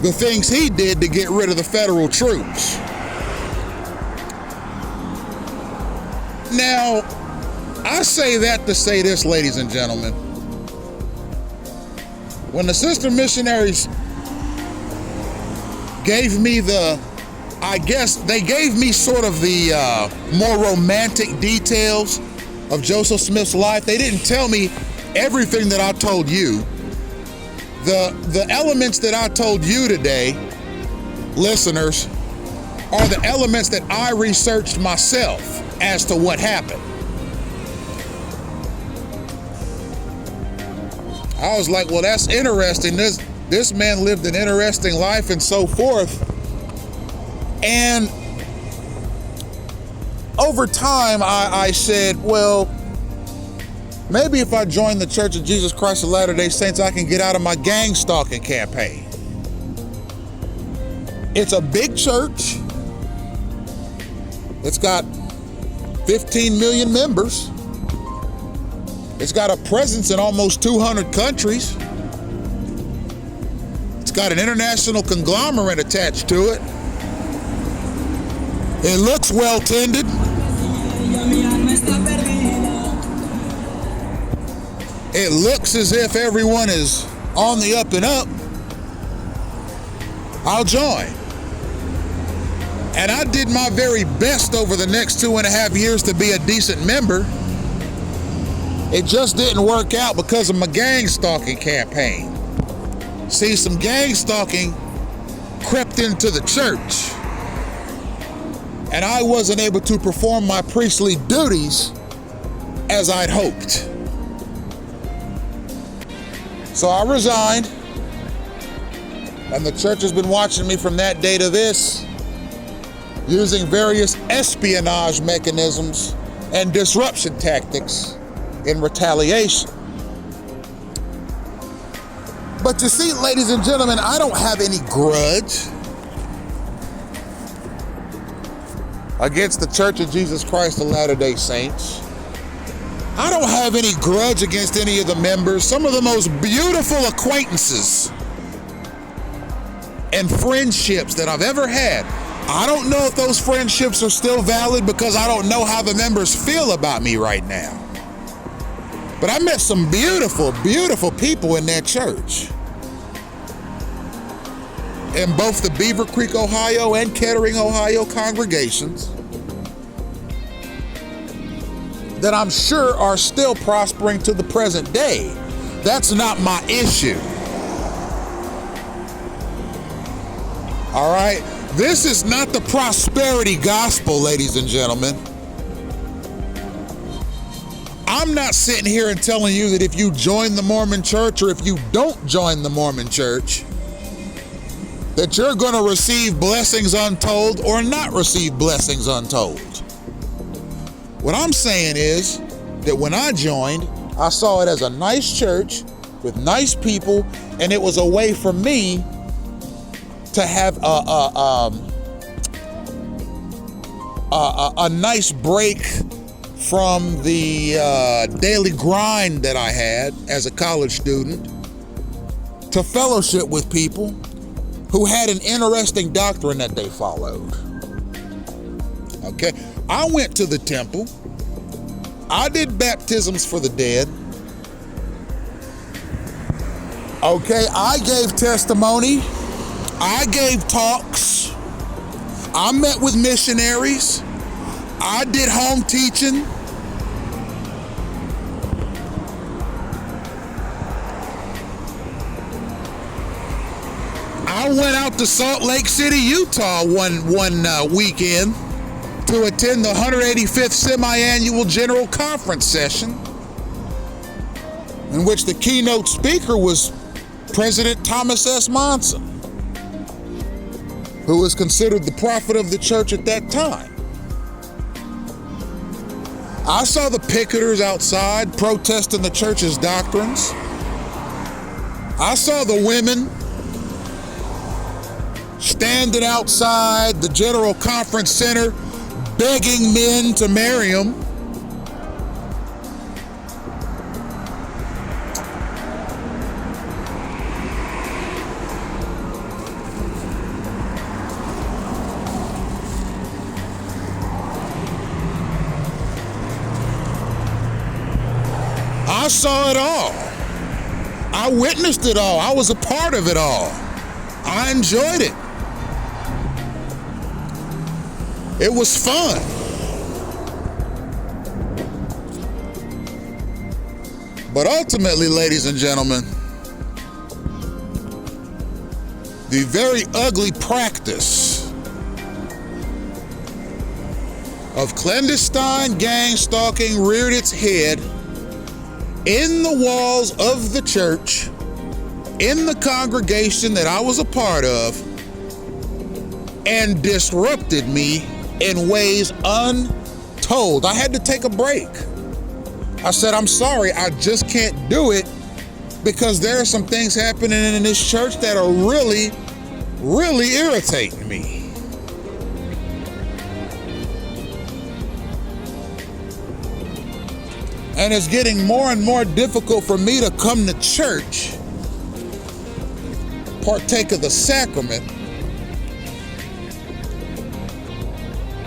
B: the things he did to get rid of the federal troops. Now, I say that to say this, ladies and gentlemen. When the sister missionaries gave me they gave me sort of the more romantic details of Joseph Smith's life. They didn't tell me everything that I told you. The elements that I told you today, listeners, are the elements that I researched myself as to what happened. I was like, well, that's interesting. This man lived an interesting life and so forth. And over time, I said, well, maybe if I join the Church of Jesus Christ of Latter-day Saints, I can get out of my gang stalking campaign. It's a big church. It's got 15 million members. It's got a presence in almost 200 countries. It's got an international conglomerate attached to it. It looks well tended. It looks as if everyone is on the up and up. I'll join. And I did my very best over the next 2.5 years to be a decent member. It just didn't work out because of my gang stalking campaign. See, some gang stalking crept into the church, and I wasn't able to perform my priestly duties as I'd hoped. So I resigned, and the church has been watching me from that day to this, using various espionage mechanisms and disruption tactics in retaliation. But you see, ladies and gentlemen, I don't have any grudge against the Church of Jesus Christ of Latter-day Saints. I don't have any grudge against any of the members. Some of the most beautiful acquaintances and friendships that I've ever had. I don't know if those friendships are still valid because I don't know how the members feel about me right now. But I met some beautiful, beautiful people in that church. In both the Beaver Creek, Ohio and Kettering, Ohio congregations that I'm sure are still prospering to the present day. That's not my issue. All right? This is not the prosperity gospel, ladies and gentlemen. I'm not sitting here and telling you that if you join the Mormon Church or if you don't join the Mormon Church, that you're going to receive blessings untold or not receive blessings untold. What I'm saying is that when I joined, I saw it as a nice church with nice people, and it was a way for me to have a nice break from the daily grind that I had as a college student, to fellowship with people who had an interesting doctrine that they followed. Okay, I went to the temple. I did baptisms for the dead. Okay, I gave testimony. I gave talks. I met with missionaries. I did home teaching. I went out to Salt Lake City, Utah one weekend to attend the 185th semi-annual General Conference session, in which the keynote speaker was President Thomas S. Monson, who was considered the prophet of the church at that time. I saw the picketers outside protesting the church's doctrines. I saw the women standing outside the General Conference Center begging men to marry them. I saw it all. I witnessed it all. I was a part of it all. I enjoyed it. It was fun. But ultimately, ladies and gentlemen, the very ugly practice of clandestine gang stalking reared its head in the walls of the church, in the congregation that I was a part of, and disrupted me in ways untold. I had to take a break. I said, I'm sorry, I just can't do it because there are some things happening in this church that are really, really irritating me. And it's getting more and more difficult for me to come to church, partake of the sacrament,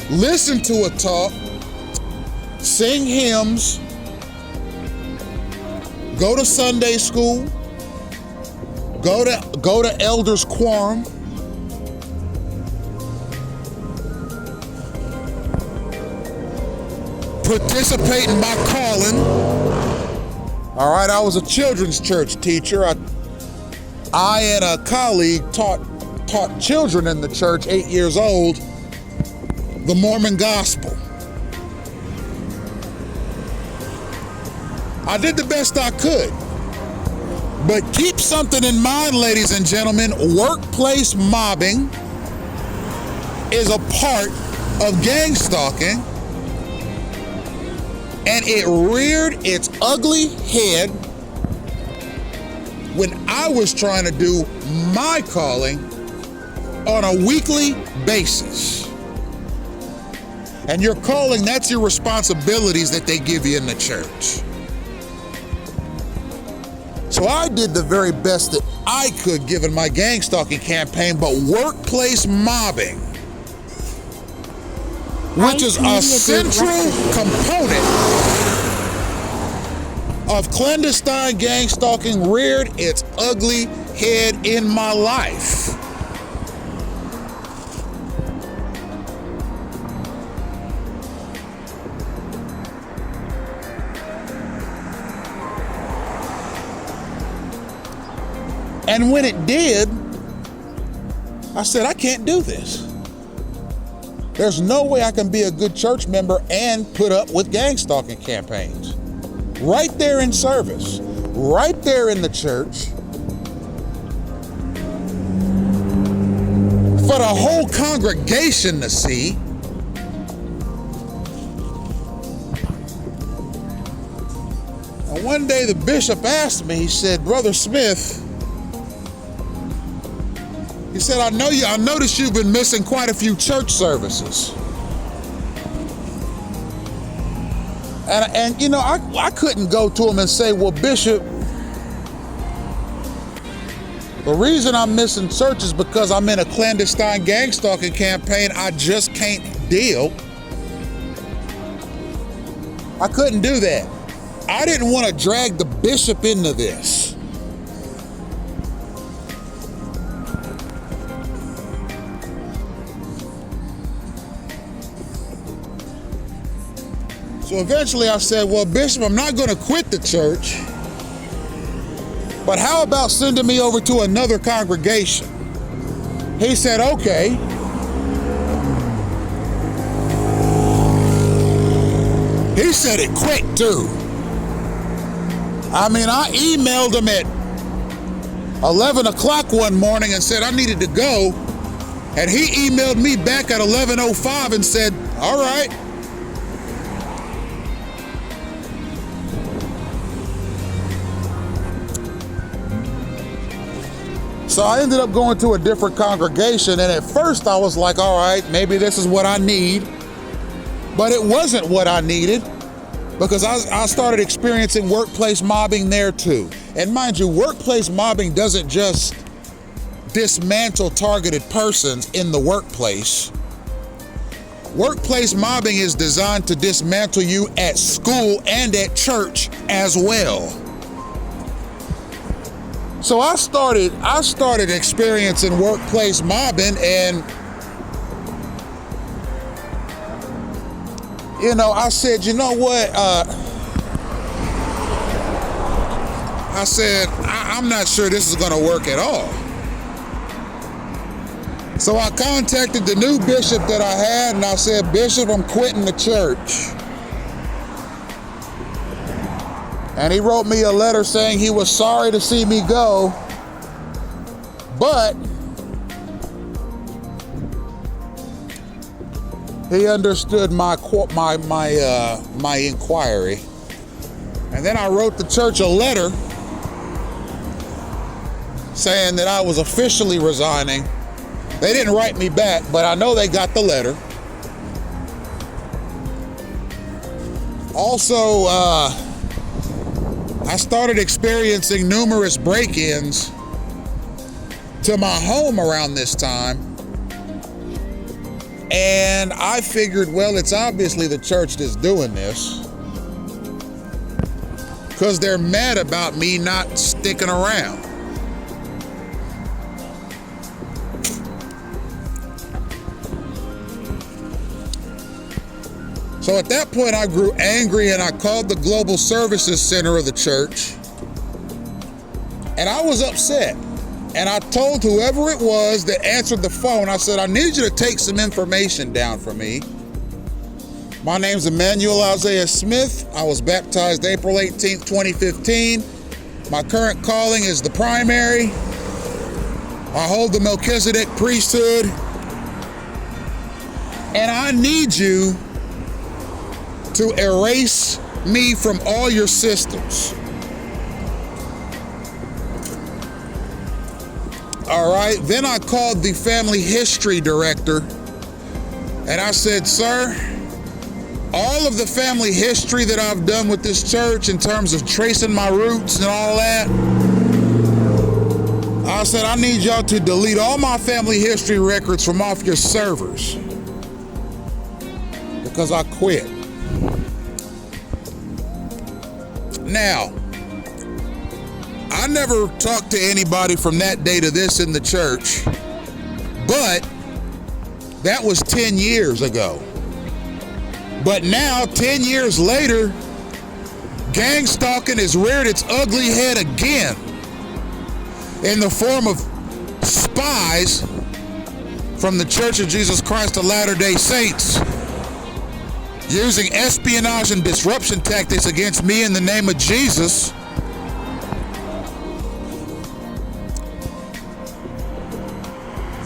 B: listen to a talk, sing hymns, go to Sunday school, go to elders quorum, participate in my calling. All right, I was a children's church teacher. I and a colleague taught children in the church, 8 years old, the Mormon gospel. I did the best I could. But keep something in mind, ladies and gentlemen, workplace mobbing is a part of gang stalking, and it reared its ugly head when I was trying to do my calling on a weekly basis. And your calling, that's your responsibilities that they give you in the church. So I did the very best that I could given my gang stalking campaign, but workplace mobbing, which is a central component of clandestine gang stalking, reared its ugly head in my life. And when it did, I said, I can't do this. There's no way I can be a good church member and put up with gang stalking campaigns. Right there in service, right there in the church, for the whole congregation to see. And one day the bishop asked me, he said, Brother Smith, he said, I noticed you've been missing quite a few church services. And you know, I couldn't go to him and say, well, Bishop, the reason I'm missing church is because I'm in a clandestine gang stalking campaign I just can't deal. I couldn't do that. I didn't want to drag the bishop into this. So eventually I said, well, Bishop, I'm not going to quit the church, but how about sending me over to another congregation? He said, okay. He said it quick too. I mean, I emailed him at 11 o'clock one morning and said I needed to go. And he emailed me back at 11:05 and said, all right. So I ended up going to a different congregation, and at first I was like, all right, maybe this is what I need. But it wasn't what I needed, because I started experiencing workplace mobbing there too. And mind you, workplace mobbing doesn't just dismantle targeted persons in the workplace. Workplace mobbing is designed to dismantle you at school and at church as well. So I started experiencing workplace mobbing, and you know, I said, you know what? I said, I'm not sure this is going to work at all. So I contacted the new bishop that I had, and I said, Bishop, I'm quitting the church. And he wrote me a letter saying he was sorry to see me go, but he understood my inquiry. And then I wrote the church a letter saying that I was officially resigning. They didn't write me back, but I know they got the letter. Also, I started experiencing numerous break-ins to my home around this time. And I figured, well, it's obviously the church that's doing this, because they're mad about me not sticking around. So at that point, I grew angry, and I called the Global Services Center of the church, and I was upset. And I told whoever it was that answered the phone, I said, I need you to take some information down for me. My name's Emmanuel Isaiah Smith. I was baptized April 18th, 2015. My current calling is the primary. I hold the Melchizedek priesthood. And I need you to erase me from all your systems. All right, then I called the family history director, and I said, sir, all of the family history that I've done with this church in terms of tracing my roots and all that, I said, I need y'all to delete all my family history records from off your servers because I quit. Now, I never talked to anybody from that day to this in the church, but that was 10 years ago. But now, 10 years later, gang stalking has reared its ugly head again in the form of spies from the Church of Jesus Christ of Latter-day Saints using espionage and disruption tactics against me in the name of Jesus.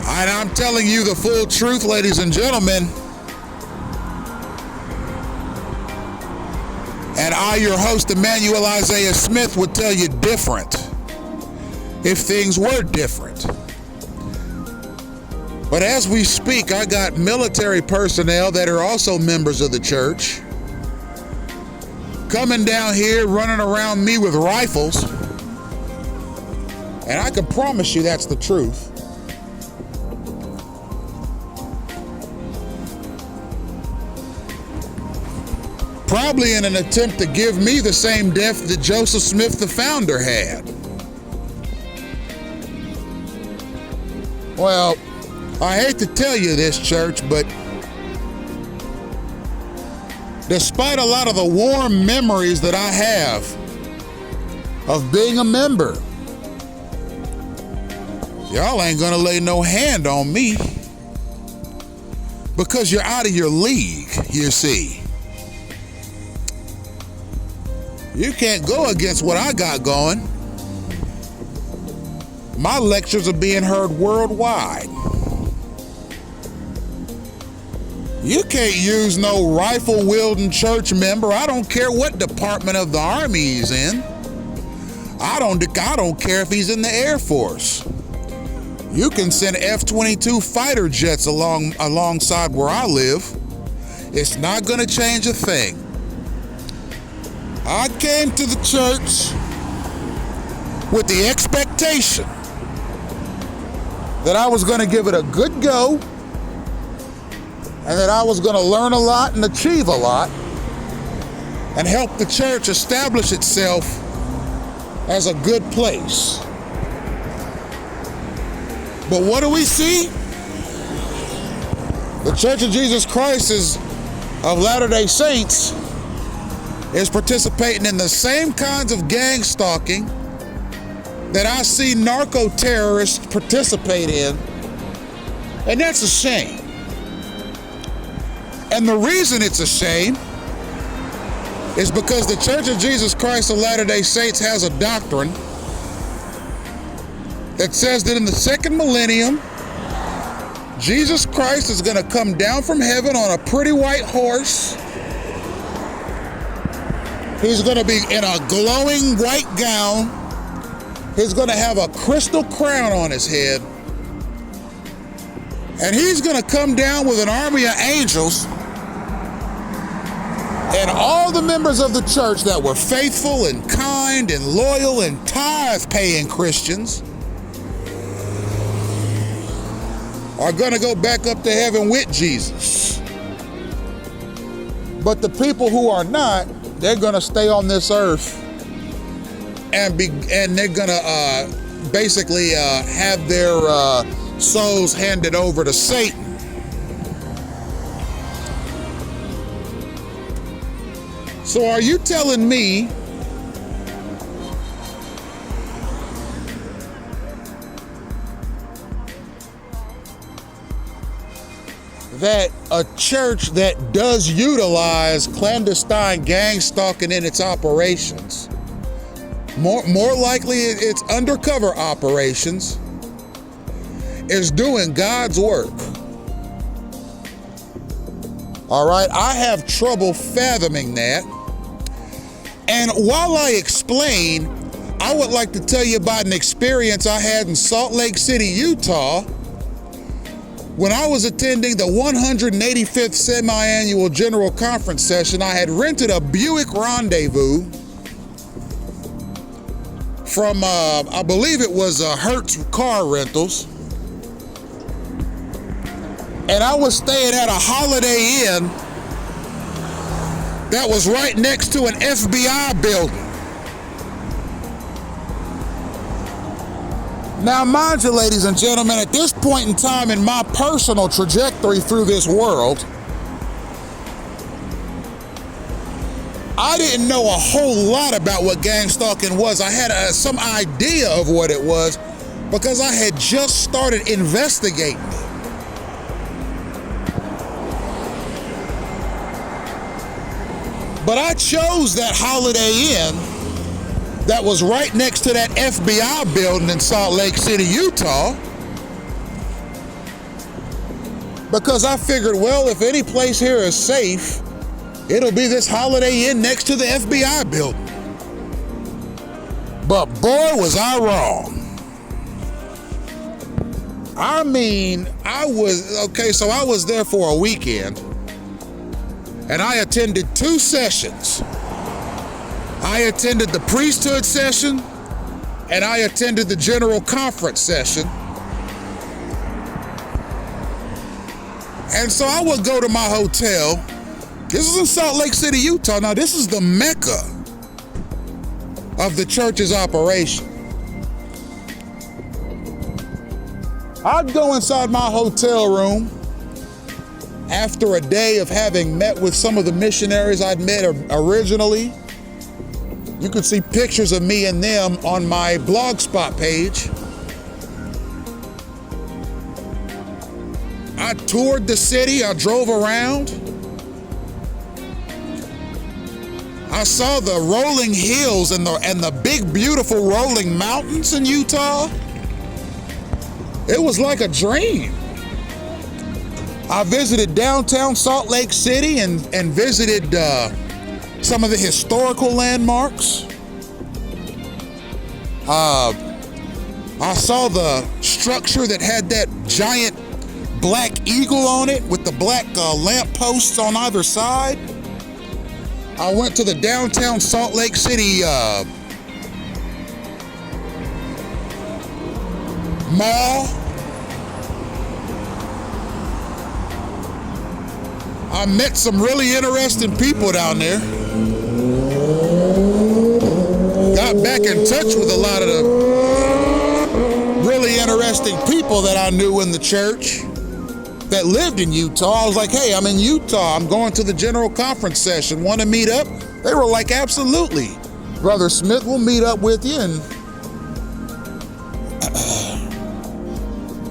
B: And I'm telling you the full truth, ladies and gentlemen. And I, your host, Emmanuel Isaiah Smith, would tell you different if things were different. But as we speak, I got military personnel that are also members of the church coming down here, running around me with rifles. And I can promise you that's the truth. Probably in an attempt to give me the same death that Joseph Smith, the founder, had. Well, I hate to tell you this, church, but despite a lot of the warm memories that I have of being a member, y'all ain't gonna lay no hand on me because you're out of your league, you see. You can't go against what I got going. My lectures are being heard worldwide. You can't use no rifle-wielding church member. I don't care what department of the Army he's in. I don't care if he's in the Air Force. You can send F-22 fighter jets alongside where I live. It's not going to change a thing. I came to the church with the expectation that I was going to give it a good go and that I was going to learn a lot and achieve a lot and help the church establish itself as a good place. But what do we see? The Church of Jesus Christ of Latter-day Saints is participating in the same kinds of gang stalking that I see narco-terrorists participate in, and that's a shame. And the reason it's a shame is because the Church of Jesus Christ of Latter-day Saints has a doctrine that says that in the second millennium, Jesus Christ is going to come down from heaven on a pretty white horse. He's going to be in a glowing white gown. He's going to have a crystal crown on his head. And he's going to come down with an army of angels. And all the members of the church that were faithful and kind and loyal and tithe-paying Christians are going to go back up to heaven with Jesus. But the people who are not, they're going to stay on this earth and they're going to basically have their souls handed over to Satan. So are you telling me that a church that does utilize clandestine gang stalking in its operations, more likely it's undercover operations, is doing God's work? All right, I have trouble fathoming that. And while I explain, I would like to tell you about an experience I had in Salt Lake City, Utah, When I was attending the 185th Semi-Annual General Conference session, I had rented a Buick Rendezvous from, I believe it was Hertz Car Rentals. And I was staying at a Holiday Inn that was right next to an FBI building. Now, mind you, ladies and gentlemen, at this point in time in my personal trajectory through this world, I didn't know a whole lot about what gang stalking was. I had some idea of what it was because I had just started investigating it. But I chose that Holiday Inn that was right next to that FBI building in Salt Lake City, Utah, because I figured, well, if any place here is safe, it'll be this Holiday Inn next to the FBI building. But boy, was I wrong. I mean, I was there for a weekend, and I attended 2 sessions. I attended the priesthood session, and I attended the general conference session. And so I would go to my hotel. This is in Salt Lake City, Utah. Now, this is the mecca of the church's operation. I'd go inside my hotel room after a day of having met with some of the missionaries I'd met originally. You could see pictures of me and them on my Blogspot page. I toured the city, I drove around. I saw the rolling hills and the big, beautiful rolling mountains in Utah. It was like a dream. I visited downtown Salt Lake City and visited some of the historical landmarks. I saw the structure that had that giant black eagle on it with the black lampposts on either side. I went to the downtown Salt Lake City mall. I met some really interesting people down there. Got back in touch with a lot of the really interesting people that I knew in the church that lived in Utah. I was like, hey, I'm in Utah. I'm going to the general conference session. Want to meet up? They were like, absolutely. Brother Smith will meet up with you and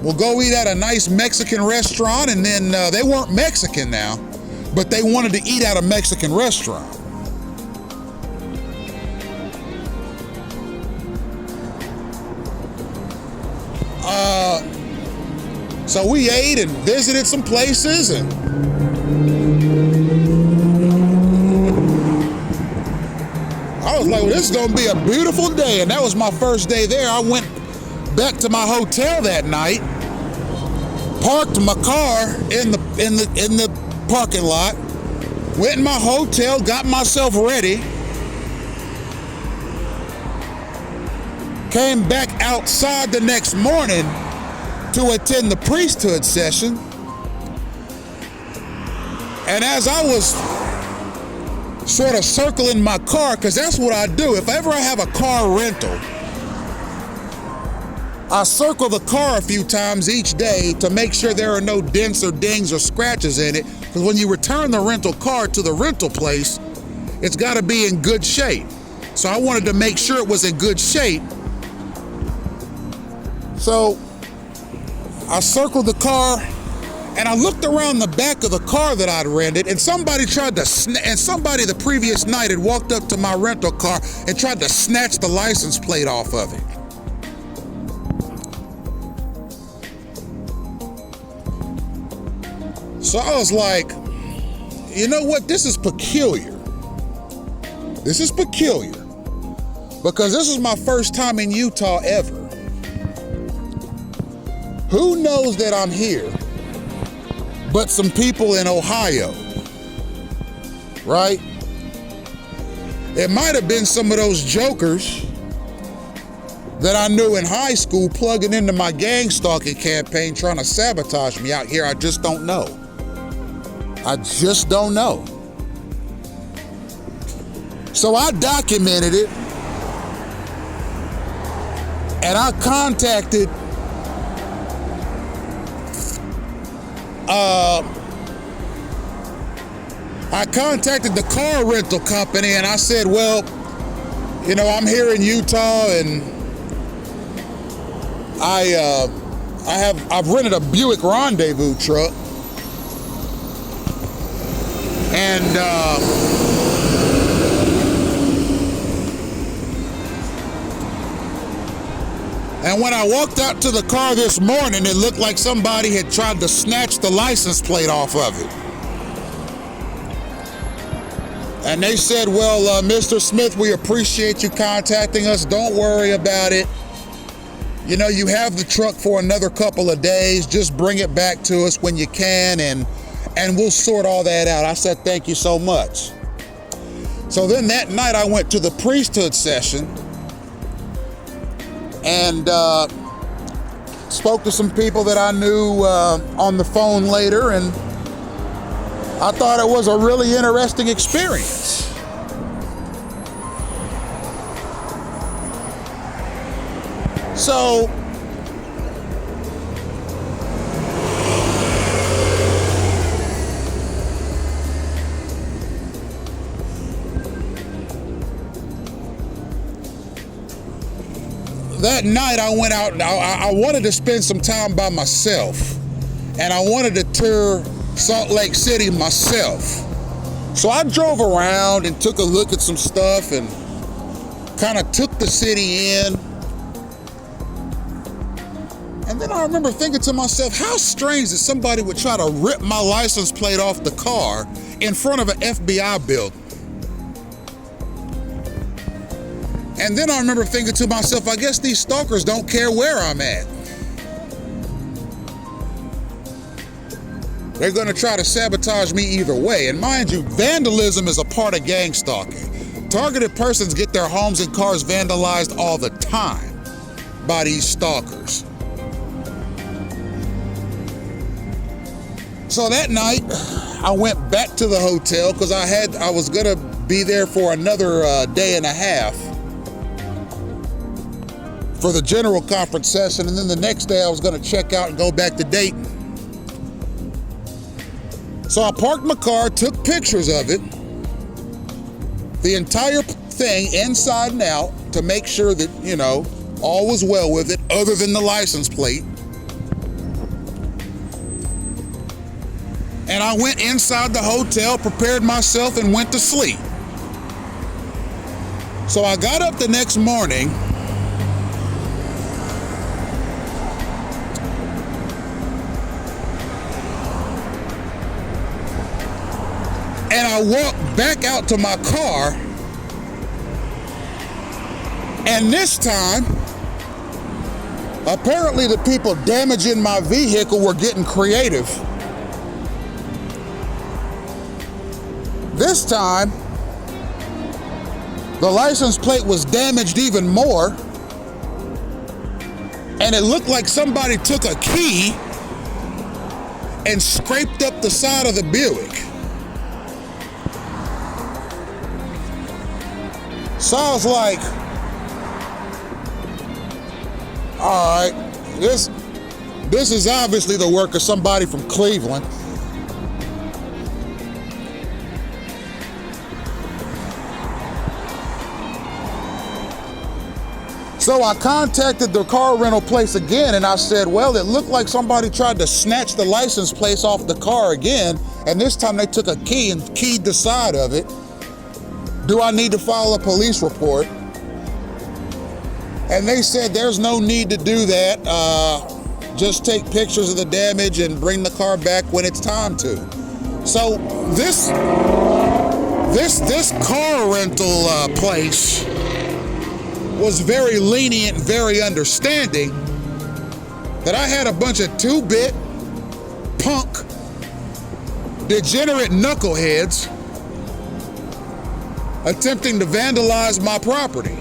B: we'll go eat at a nice Mexican restaurant. And then they weren't Mexican now, but they wanted to eat at a Mexican restaurant. So we ate and visited some places, and I was like, well, this is gonna be a beautiful day. And that was my first day there. I went back to my hotel that night, parked my car in the parking lot, went in my hotel, got myself ready, came back outside the next morning to attend the priesthood session. And as I was sort of circling my car, because that's what I do. If ever I have a car rental, I circle the car a few times each day to make sure there are no dents or dings or scratches in it. Because when you return the rental car to the rental place, it's got to be in good shape. So I wanted to make sure it was in good shape. So I circled the car and I looked around the back of the car that I'd rented, and somebody the previous night had walked up to my rental car and tried to snatch the license plate off of it. So I was like, you know what? This is peculiar. This is peculiar because this is my first time in Utah ever. Who knows that I'm here but some people in Ohio, right? It might have been some of those jokers that I knew in high school plugging into my gang stalking campaign trying to sabotage me out here. I just don't know. I just don't know. So I documented it, and I contacted the car rental company, and I said, well, you know, I'm here in Utah, and I've rented a Buick Rendezvous truck, and when I walked out to the car this morning, it looked like somebody had tried to snatch the license plate off of it. And they said, well, Mr. Smith, we appreciate you contacting us. Don't worry about it. You know, you have the truck for another couple of days. Just bring it back to us when you can, and we'll sort all that out. I said, thank you so much. So then that night I went to the priesthood session and spoke to some people that I knew on the phone later, and I thought it was a really interesting experience. So that night I went out and I wanted to spend some time by myself, and I wanted to tour Salt Lake City myself. So I drove around and took a look at some stuff and kind of took the city in. And then I remember thinking to myself, how strange that somebody would try to rip my license plate off the car in front of an FBI building. And then I remember thinking to myself, I guess these stalkers don't care where I'm at. They're going to try to sabotage me either way. And mind you, vandalism is a part of gang stalking. Targeted persons get their homes and cars vandalized all the time by these stalkers. So that night, I went back to the hotel because I was going to be there for another day and a half for the general conference session, and then the next day I was going to check out and go back to Dayton. So I parked my car, took pictures of it, the entire thing inside and out, to make sure that, you know, all was well with it other than the license plate. And I went inside the hotel, prepared myself, and went to sleep. So I got up the next morning, and I walked back out to my car, and this time, apparently the people damaging my vehicle were getting creative. This time, the license plate was damaged even more, and it looked like somebody took a key and scraped up the side of the Buick. So I was like, all right, this is obviously the work of somebody from Cleveland. So I contacted the car rental place again, and I said, well, it looked like somebody tried to snatch the license plates off the car again, and this time they took a key and keyed the side of it. Do I need to file a police report? And they said there's no need to do that. Just take pictures of the damage and bring the car back when it's time to. So this car rental place was very lenient, very understanding, that I had a bunch of 2-bit punk degenerate knuckleheads attempting to vandalize my property.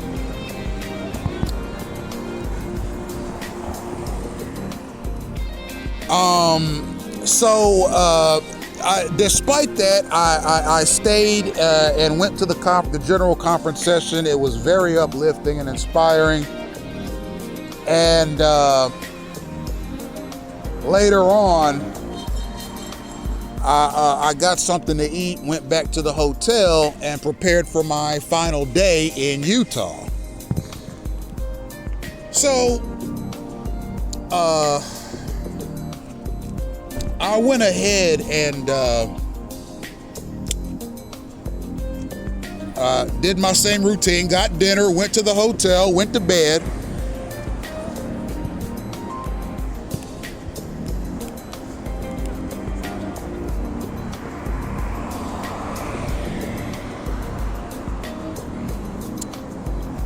B: Despite that, I stayed and went to the general conference session. It was very uplifting and inspiring. And later on, I got something to eat, went back to the hotel, and prepared for my final day in Utah. So, I went ahead and did my same routine, got dinner, went to the hotel, went to bed.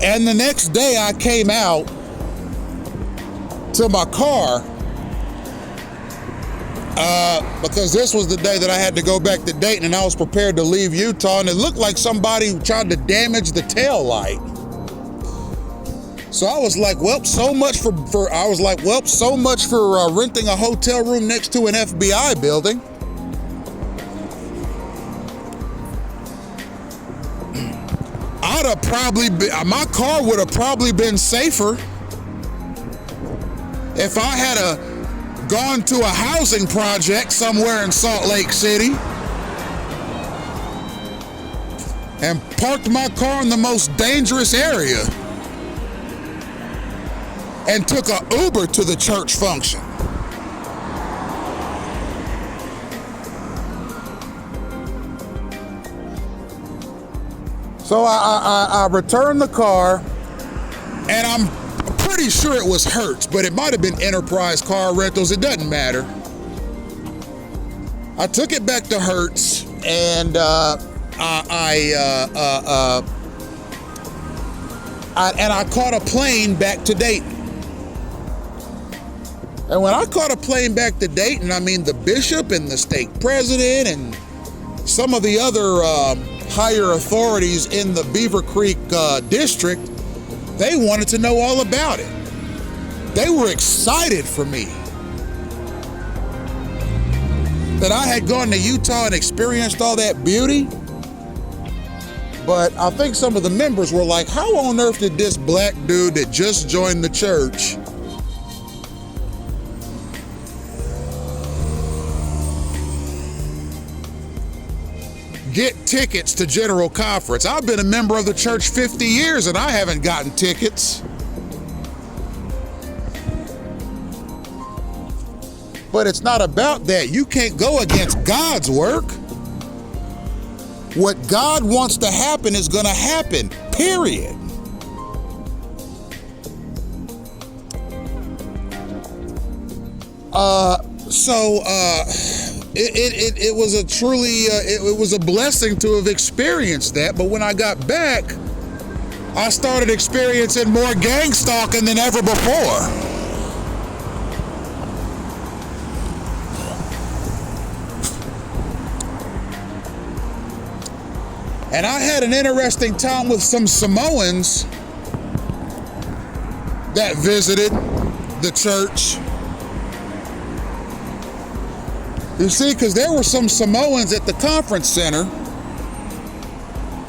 B: And the next day I came out to my car because this was the day that I had to go back to Dayton, and I was prepared to leave Utah, and it looked like somebody tried to damage the tail light. So I was like, well, so much for renting a hotel room next to an FBI building. My car would have probably been safer if I had gone to a housing project somewhere in Salt Lake City and parked my car in the most dangerous area and took an Uber to the church function. So I returned the car, and I'm pretty sure it was Hertz, but it might have been Enterprise Car Rentals. It doesn't matter. I took it back to Hertz, and I caught a plane back to Dayton. And when I caught a plane back to Dayton, I mean, the bishop and the stake president and some of the other higher authorities in the Beaver Creek district, they wanted to know all about it. They were excited for me that I had gone to Utah and experienced all that beauty. But I think some of the members were like, how on earth did this black dude that just joined the church get tickets to General Conference? I've been a member of the church 50 years and I haven't gotten tickets. But it's not about that. You can't go against God's work. What God wants to happen is going to happen, period. It was a truly, it was a blessing to have experienced that. But when I got back, I started experiencing more gang stalking than ever before. And I had an interesting time with some Samoans that visited the church. You see, because there were some Samoans at the conference center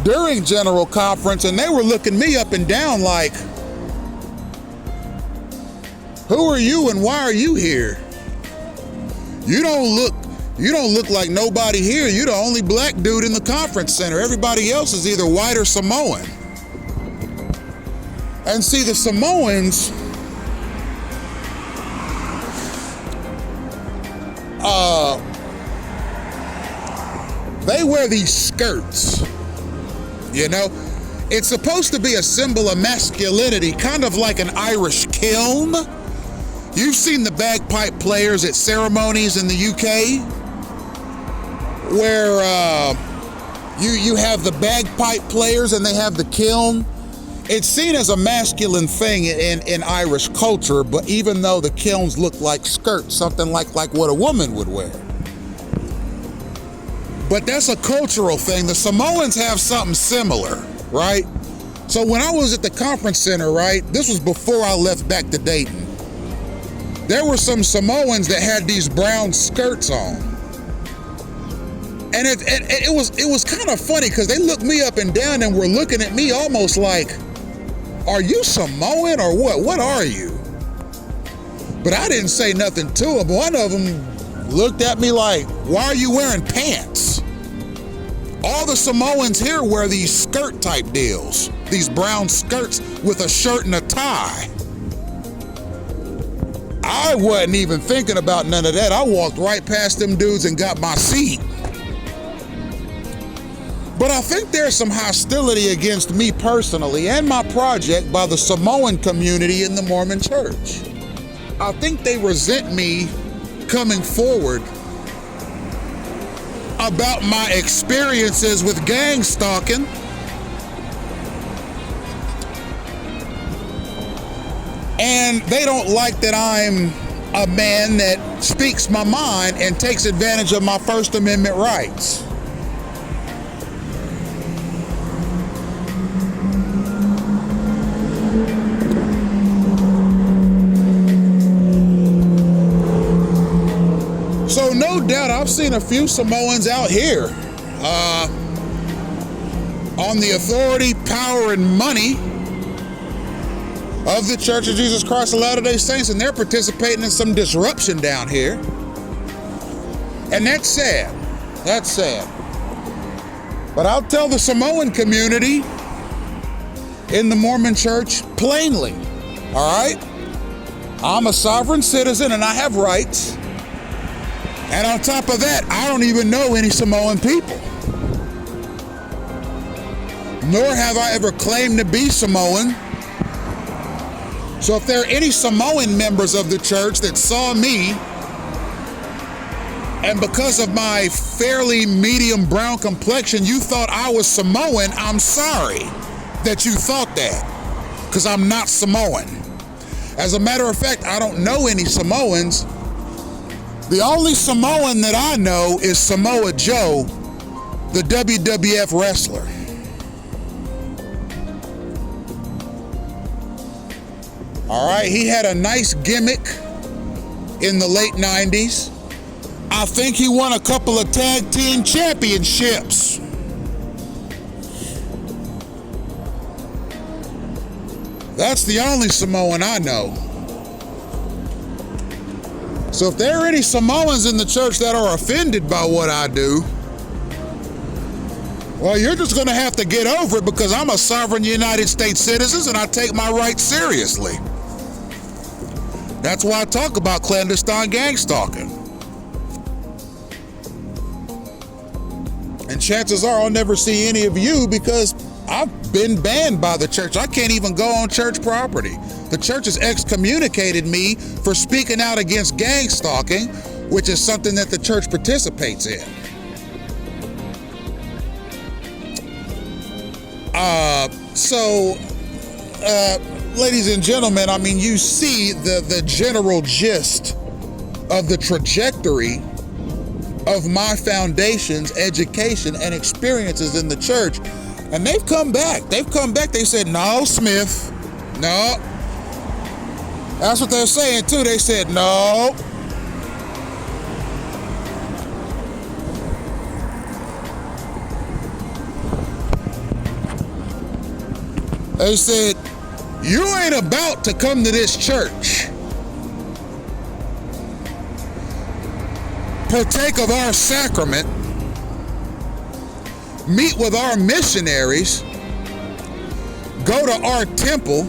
B: during General Conference, and they were looking me up and down like, who are you and why are you here? You don't look like nobody here. You're the only black dude in the conference center. Everybody else is either white or Samoan. And see, the Samoans, they wear these skirts, you know? It's supposed to be a symbol of masculinity, kind of like an Irish kiln. You've seen the bagpipe players at ceremonies in the UK, where you have the bagpipe players and they have the kiln. It's seen as a masculine thing in Irish culture, but even though the kilns look like skirts, something like what a woman would wear. But that's a cultural thing. The Samoans have something similar, right? So when I was at the conference center, right, this was before I left back to Dayton, there were some Samoans that had these brown skirts on. And it was kind of funny because they looked me up and down and were looking at me almost like, are you Samoan or what? What are you? But I didn't say nothing to them. One of them looked at me like, why are you wearing pants? All the Samoans here wear these skirt type deals, these brown skirts with a shirt and a tie. I wasn't even thinking about none of that. I walked right past them dudes and got my seat. But I think there's some hostility against me personally and my project by the Samoan community in the Mormon Church. I think they resent me coming forward about my experiences with gang stalking and they don't like that I'm a man that speaks my mind and takes advantage of my First Amendment rights. So no doubt I've seen a few Samoans out here on the authority, power, and money of the Church of Jesus Christ of Latter-day Saints, and they're participating in some disruption down here. And that's sad. That's sad. But I'll tell the Samoan community in the Mormon Church plainly, all right? I'm a sovereign citizen and I have rights. And on top of that, I don't even know any Samoan people. Nor have I ever claimed to be Samoan. So if there are any Samoan members of the church that saw me, and because of my fairly medium brown complexion, you thought I was Samoan, I'm sorry that you thought that, because I'm not Samoan. As a matter of fact, I don't know any Samoans. The only Samoan that I know is Samoa Joe, the WWF wrestler. All right, he had a nice gimmick in the late 90s. I think he won a couple of tag team championships. That's the only Samoan I know. So if there are any Samoans in the church that are offended by what I do, well, you're just going to have to get over it, because I'm a sovereign United States citizen and I take my rights seriously. That's why I talk about clandestine gang stalking. And chances are I'll never see any of you because I've been banned by the church. I can't even go on church property. The church has excommunicated me for speaking out against gang stalking, which is something that the church participates in. Ladies and gentlemen, I mean, you see the general gist of the trajectory of my foundation's education and experiences in the church. And they've come back. They said, no, Smith, no. That's what they're saying too. They said, no. They said, you ain't about to come to this church, partake of our sacrament, meet with our missionaries, go to our temple,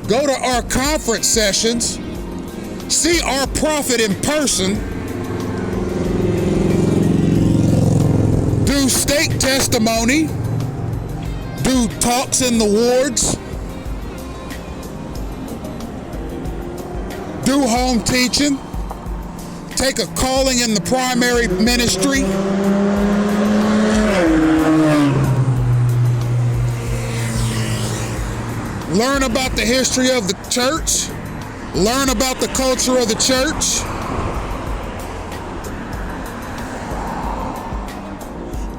B: go to our conference sessions, see our prophet in person, do stake testimony, do talks in the wards, do home teaching, take a calling in the primary ministry, learn about the history of the church, learn about the culture of the church,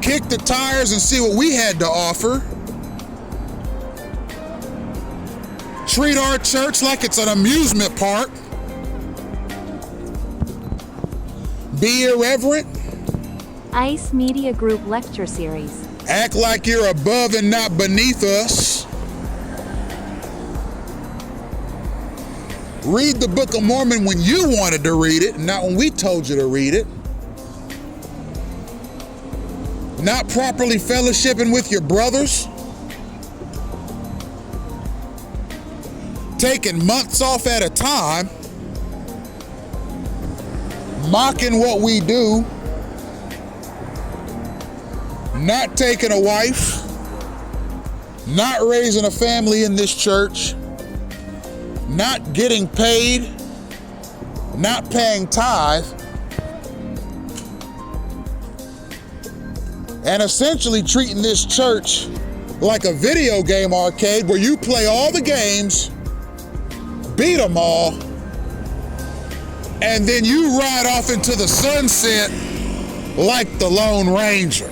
B: kick the tires and see what we had to offer. Treat our church like it's an amusement park. Be irreverent.
A: ICE Media Group Lecture Series.
B: Act like you're above and not beneath us. Read the Book of Mormon when you wanted to read it, not when we told you to read it. Not properly fellowshipping with your brothers. Taking months off at a time. Mocking what we do. Not taking a wife. Not raising a family in this church. Not getting paid. Not paying tithe. And essentially treating this church like a video game arcade where you play all the games, beat them all, and then you ride off into the sunset like the Lone Ranger.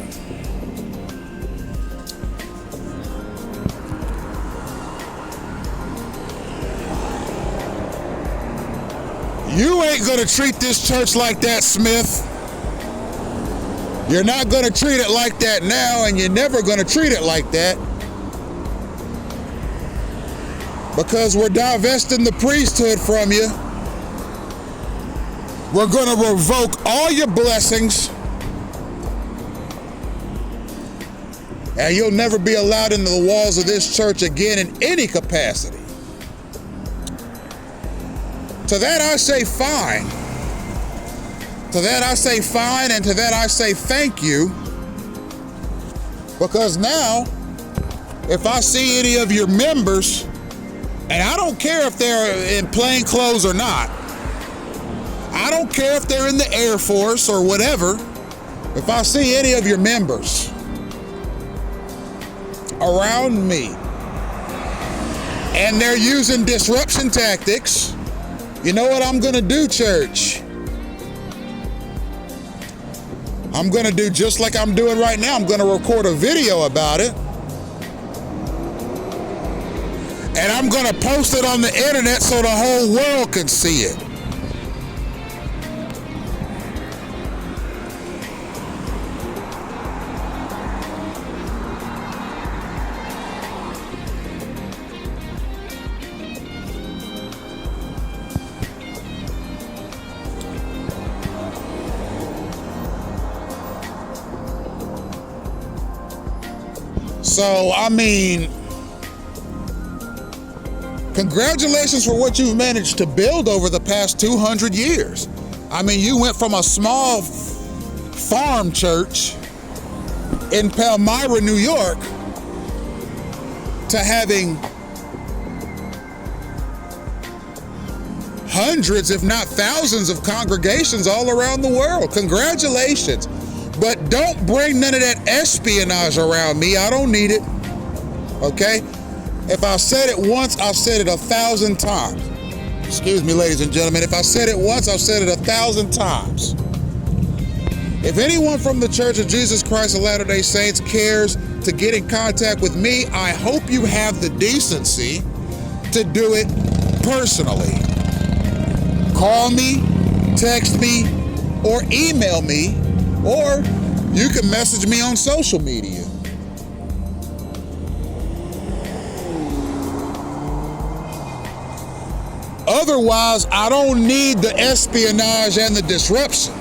B: You ain't gonna treat this church like that, Smith. You're not going to treat it like that now, and you're never going to treat it like that. Because we're divesting the priesthood from you. We're going to revoke all your blessings. And you'll never be allowed into the walls of this church again in any capacity. To that I say fine. To that I say fine, and to that I say thank you. Because now, if I see any of your members, and I don't care if they're in plain clothes or not, I don't care if they're in the Air Force or whatever, if I see any of your members around me, and they're using disruption tactics, you know what I'm gonna do, church? I'm going to do just like I'm doing right now. I'm going to record a video about it. And I'm going to post it on the internet so the whole world can see it. So, I mean, congratulations for what you've managed to build over the past 200 years. I mean, you went from a small farm church in Palmyra, New York, to having hundreds, if not thousands, of congregations all around the world. Congratulations. But don't bring none of that espionage around me. I don't need it. Okay? If I said it once, I've said it 1,000 times. Excuse me, ladies and gentlemen. If I said it once, I've said it 1,000 times. If anyone from the Church of Jesus Christ of Latter-day Saints cares to get in contact with me, I hope you have the decency to do it personally. Call me, text me, or email me, or you can message me on social media. Otherwise, I don't need the espionage and the disruption.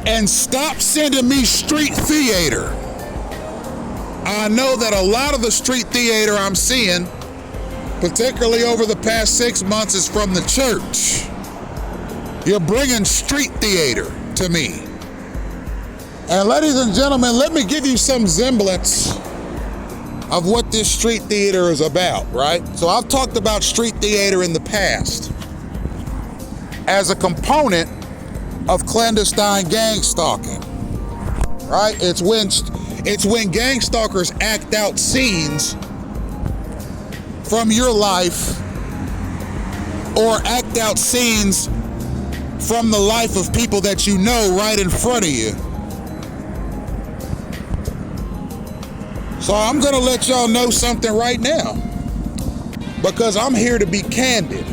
B: And stop sending me street theater. I know that a lot of the street theater I'm seeing, particularly over the past 6 months, is from the church. You're bringing street theater to me. And ladies and gentlemen, let me give you some semblance of what this street theater is about, right? So I've talked about street theater in the past as a component of clandestine gang stalking, right? It's when gang stalkers act out scenes from your life or act out scenes from the life of people that you know right in front of you. So I'm gonna let y'all know something right now, because I'm here to be candid.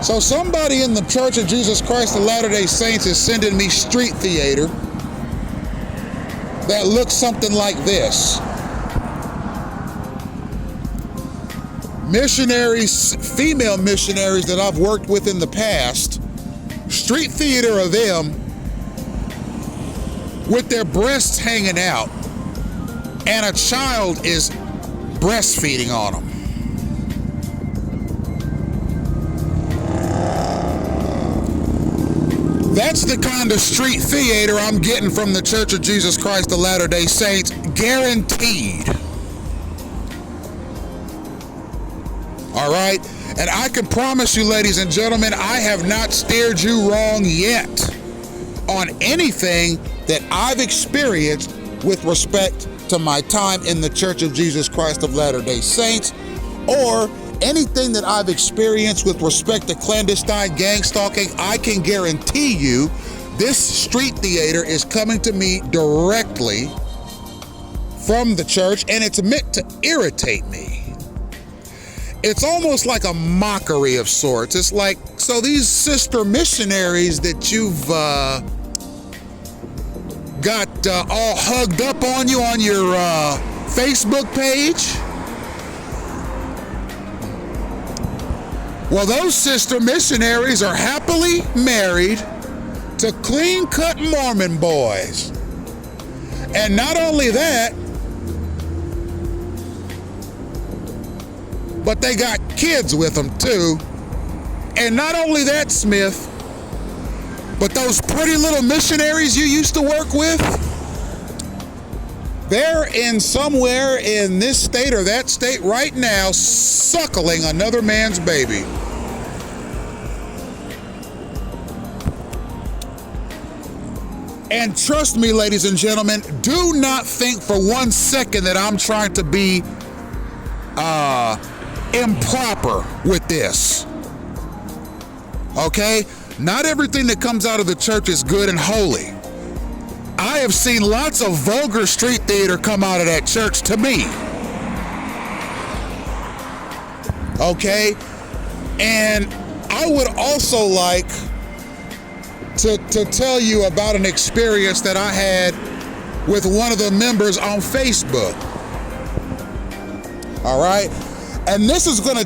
B: So somebody in the Church of Jesus Christ of Latter-day Saints is sending me street theater that looks something like this. Missionaries, female missionaries that I've worked with in the past, street theater of them with their breasts hanging out, and a child is breastfeeding on them. That's the kind of street theater I'm getting from the Church of Jesus Christ of Latter-day Saints, guaranteed. All right? And I can promise you, ladies and gentlemen, I have not steered you wrong yet on anything that I've experienced with respect to my time in the Church of Jesus Christ of Latter-day Saints, or anything that I've experienced with respect to clandestine gang stalking. I can guarantee you this street theater is coming to me directly from the church, and it's meant to irritate me. It's almost like a mockery of sorts. It's like, so these sister missionaries that you've got all hugged up on you on your Facebook page, well, those sister missionaries are happily married to clean-cut Mormon boys. And not only that, but they got kids with them too. And not only that, Smith, but those pretty little missionaries you used to work with, they're in somewhere in this state or that state right now suckling another man's baby. And trust me, ladies and gentlemen, do not think for 1 second that I'm trying to be improper with this. Okay? Not everything that comes out of the church is good and holy. I have seen lots of vulgar street theater come out of that church to me. Okay? And I would also like to tell you about an experience that I had with one of the members on Facebook. All right? And this is gonna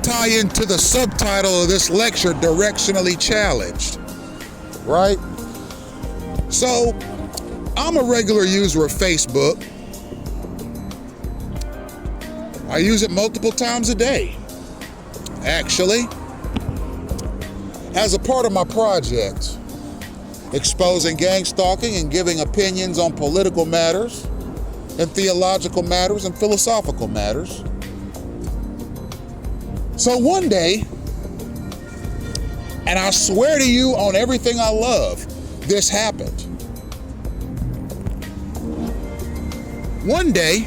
B: tie into the subtitle of this lecture, Directionally Challenged. Right? So, I'm a regular user of Facebook. I use it multiple times a day, actually, as a part of my project, exposing gang stalking and giving opinions on political matters and theological matters and philosophical matters. So one day, and I swear to you on everything I love, this happened. One day,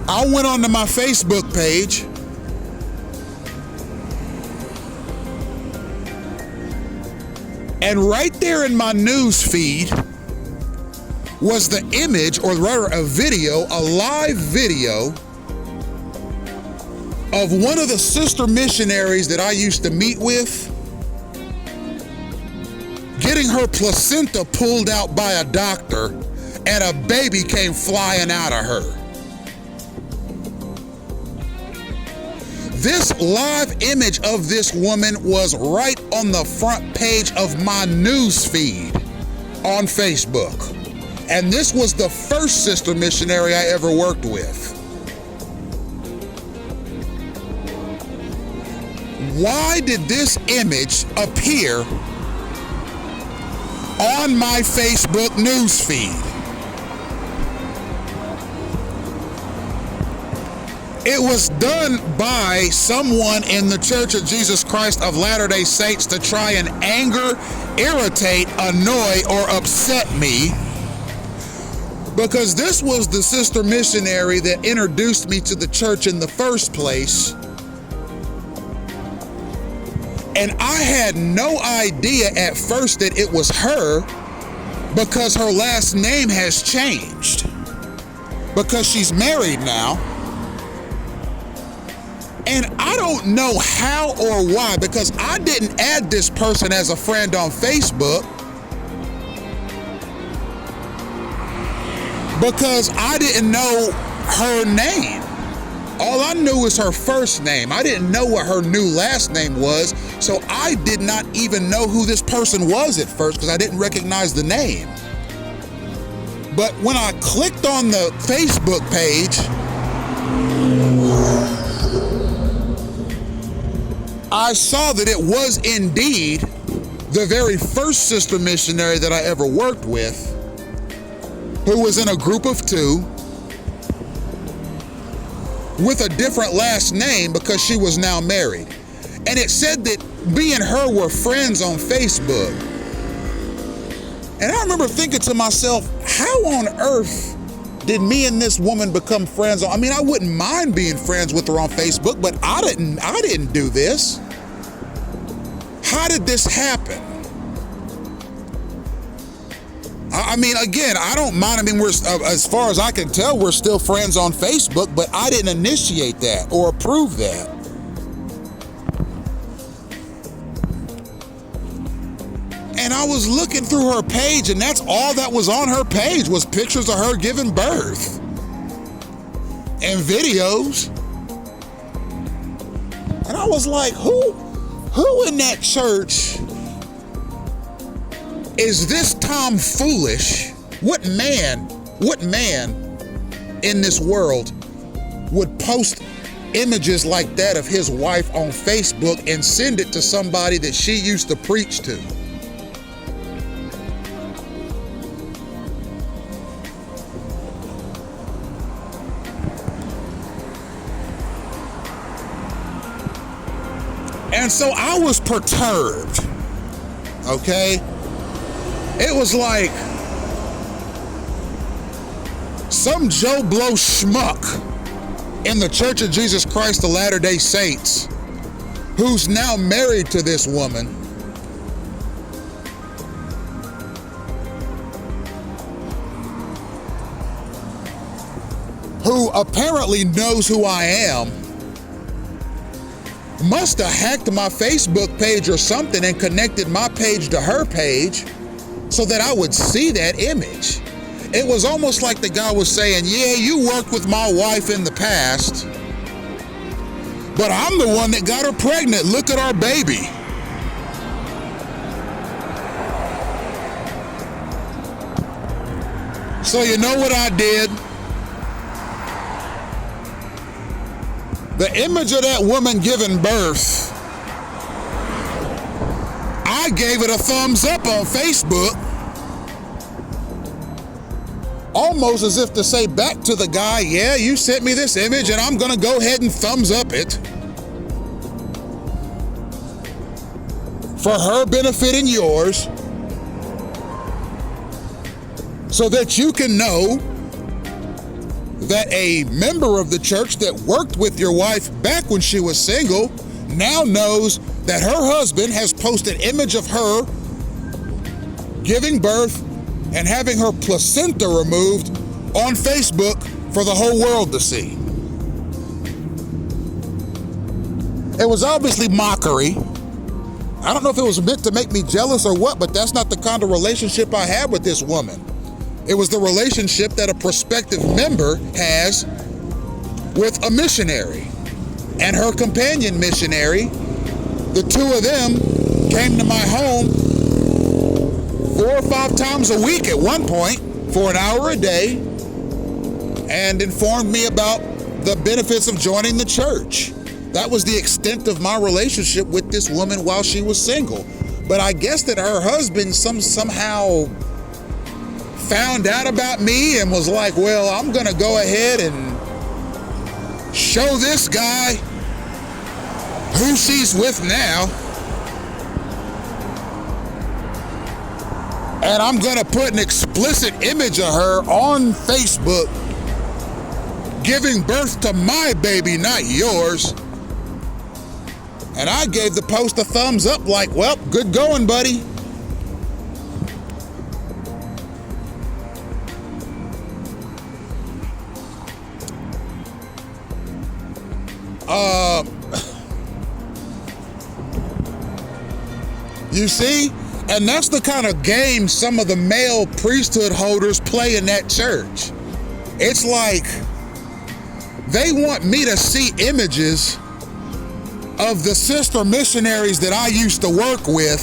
B: I went onto my Facebook page and right there in my news feed was the image, or rather a video, a live video of one of the sister missionaries that I used to meet with getting her placenta pulled out by a doctor, and a baby came flying out of her. This live image of this woman was right on the front page of my news feed on Facebook. And this was the first sister missionary I ever worked with. Why did this image appear on my Facebook news feed? It was done by someone in the Church of Jesus Christ of Latter-day Saints to try and anger, irritate, annoy, or upset me Because this was the sister missionary that introduced me to the church in the first place. And I had no idea at first that it was her, because her last name has changed. Because she's married now. And I don't know how or why, because I didn't add this person as a friend on Facebook, because I didn't know her name. All I knew was her first name. I didn't know what her new last name was, so I did not even know who this person was at first, because I didn't recognize the name. But when I clicked on the Facebook page, I saw that it was indeed the very first sister missionary that I ever worked with, who was in a group of two with a different last name because she was now married. And it said that me and her were friends on Facebook. And I remember thinking to myself, how on earth did me and this woman become friends? I mean, I wouldn't mind being friends with her on Facebook, but I didn't do this. How did this happen? I mean, again, I don't mind. I mean, we're, as far as I can tell, we're still friends on Facebook, but I didn't initiate that or approve that. And I was looking through her page, and that's all that was on her page was pictures of her giving birth and videos. And I was like, who in that church is this tomfoolish? What man in this world would post images like that of his wife on Facebook and send it to somebody that she used to preach to? And so I was perturbed, okay? It was like some Joe Blow schmuck in the Church of Jesus Christ of Latter-day Saints, who's now married to this woman, who apparently knows who I am, must have hacked my Facebook page or something and connected my page to her page so that I would see that image. It was almost like the guy was saying, yeah, you worked with my wife in the past, but I'm the one that got her pregnant. Look at our baby. So you know what I did? The image of that woman giving birth, I gave it a thumbs up on Facebook, almost as if to say back to the guy, yeah, you sent me this image and I'm gonna go ahead and thumbs up it. For her benefit and yours, so that you can know that a member of the church that worked with your wife back when she was single now knows that her husband has posted an image of her giving birth and having her placenta removed on Facebook for the whole world to see. It was obviously mockery. I don't know if it was meant to make me jealous or what, but that's not the kind of relationship I had with this woman. It was the relationship that a prospective member has with a missionary and her companion missionary. The two of them came to my home 4 or 5 times a week at one point for an hour a day and informed me about the benefits of joining the church. That was the extent of my relationship with this woman while she was single. But I guess that her husband somehow found out about me and was like, well, I'm gonna go ahead and show this guy who she's with now. And I'm gonna put an explicit image of her on Facebook giving birth to my baby, not yours. And I gave the post a thumbs up like, well, good going, buddy. You see? And that's the kind of game some of the male priesthood holders play in that church. It's like they want me to see images of the sister missionaries that I used to work with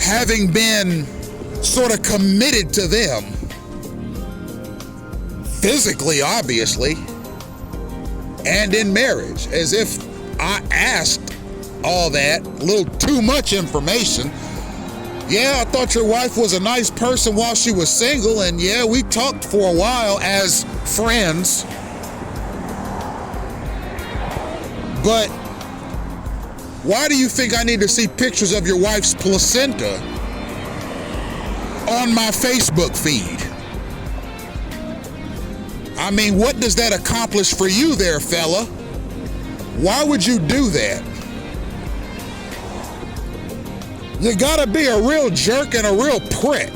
B: having been sort of committed to them. Physically, obviously, and in marriage, as if I asked all that, a little too much information. Yeah, I thought your wife was a nice person while she was single, and yeah, we talked for a while as friends. But why do you think I need to see pictures of your wife's placenta on my Facebook feed? I mean, what does that accomplish for you there, fella? Why would you do that? You gotta be a real jerk and a real prick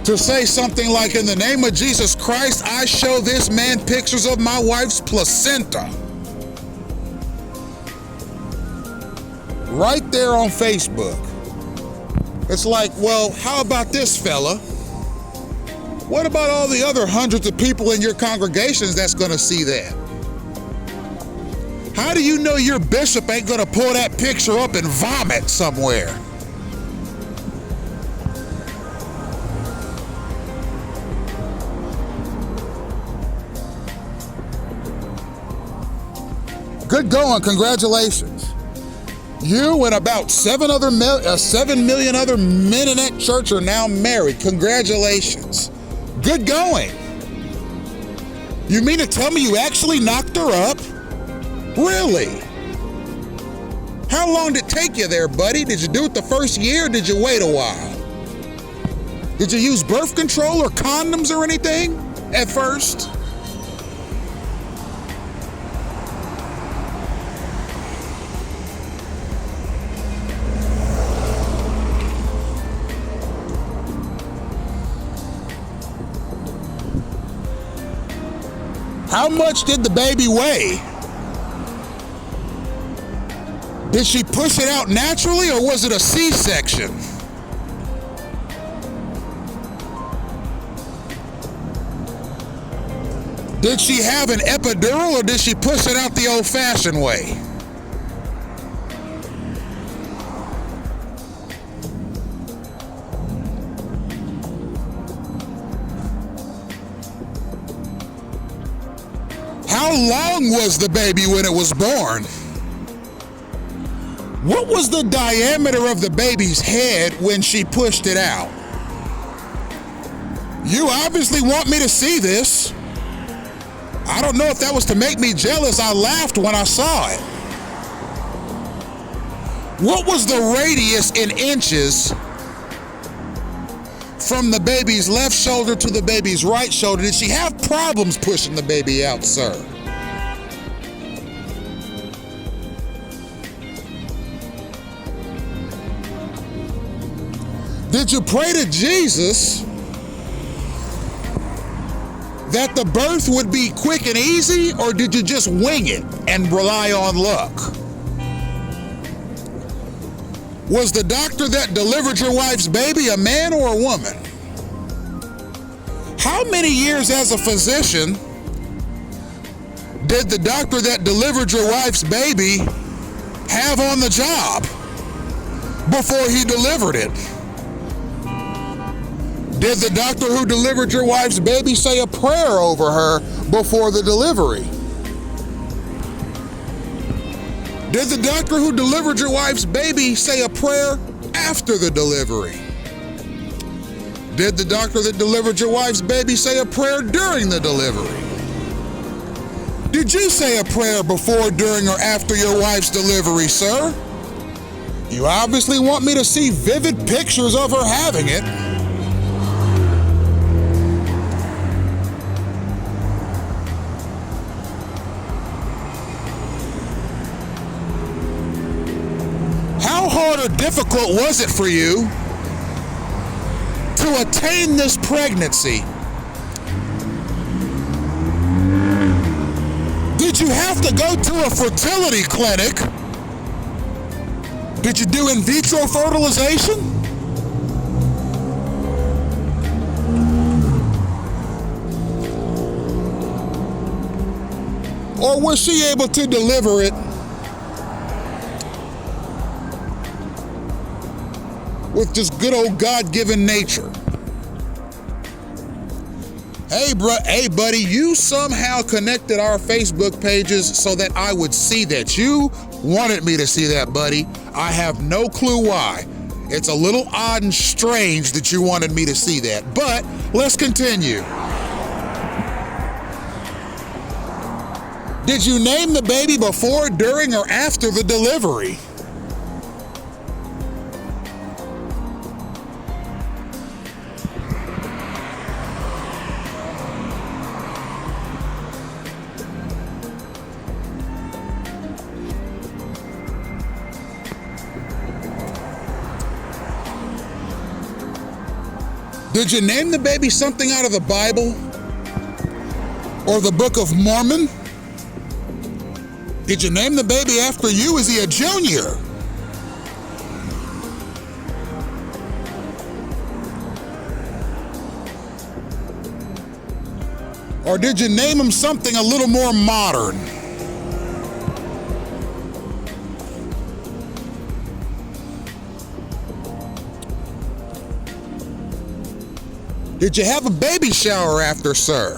B: to say something like, in the name of Jesus Christ, I show this man pictures of my wife's placenta. Right there on Facebook. It's like, well, how about this, fella? What about all the other hundreds of people in your congregations that's gonna see that? How do you know your bishop ain't gonna pull that picture up and vomit somewhere? Good going, congratulations. You and about 7 million other men in that church are now married. Congratulations. Good going. You mean to tell me you actually knocked her up? Really? How long did it take you there, buddy? Did you do it the first year or did you wait a while? Did you use birth control or condoms or anything at first? How much did the baby weigh? Did she push it out naturally or was it a C-section? Did she have an epidural or did she push it out the old-fashioned way? How long was the baby when it was born? What was the diameter of the baby's head when she pushed it out? You obviously want me to see this. I don't know if that was to make me jealous. I laughed when I saw it. What was the radius in inches from the baby's left shoulder to the baby's right shoulder? Did she have problems pushing the baby out, sir? Did you pray to Jesus that the birth would be quick and easy, or did you just wing it and rely on luck? Was the doctor that delivered your wife's baby a man or a woman? How many years as a physician did the doctor that delivered your wife's baby have on the job before he delivered it? Did the doctor who delivered your wife's baby say a prayer over her before the delivery? Did the doctor who delivered your wife's baby say a prayer after the delivery? Did the doctor that delivered your wife's baby say a prayer during the delivery? Did you say a prayer before, during, or after your wife's delivery, sir? You obviously want me to see vivid pictures of her having it. How hard or difficult was it for you to attain this pregnancy? Did you have to go to a fertility clinic? Did you do in vitro fertilization? Or was she able to deliver it with just good old God-given nature? Hey buddy, you somehow connected our Facebook pages so that I would see that. You wanted me to see that, buddy. I have no clue why. It's a little odd and strange that you wanted me to see that, but let's continue. Did you name the baby before, during, or after the delivery? Did you name the baby something out of the Bible or the Book of Mormon? Did you name the baby after you? Is he a junior? Or did you name him something a little more modern? Did you have a baby shower after, sir?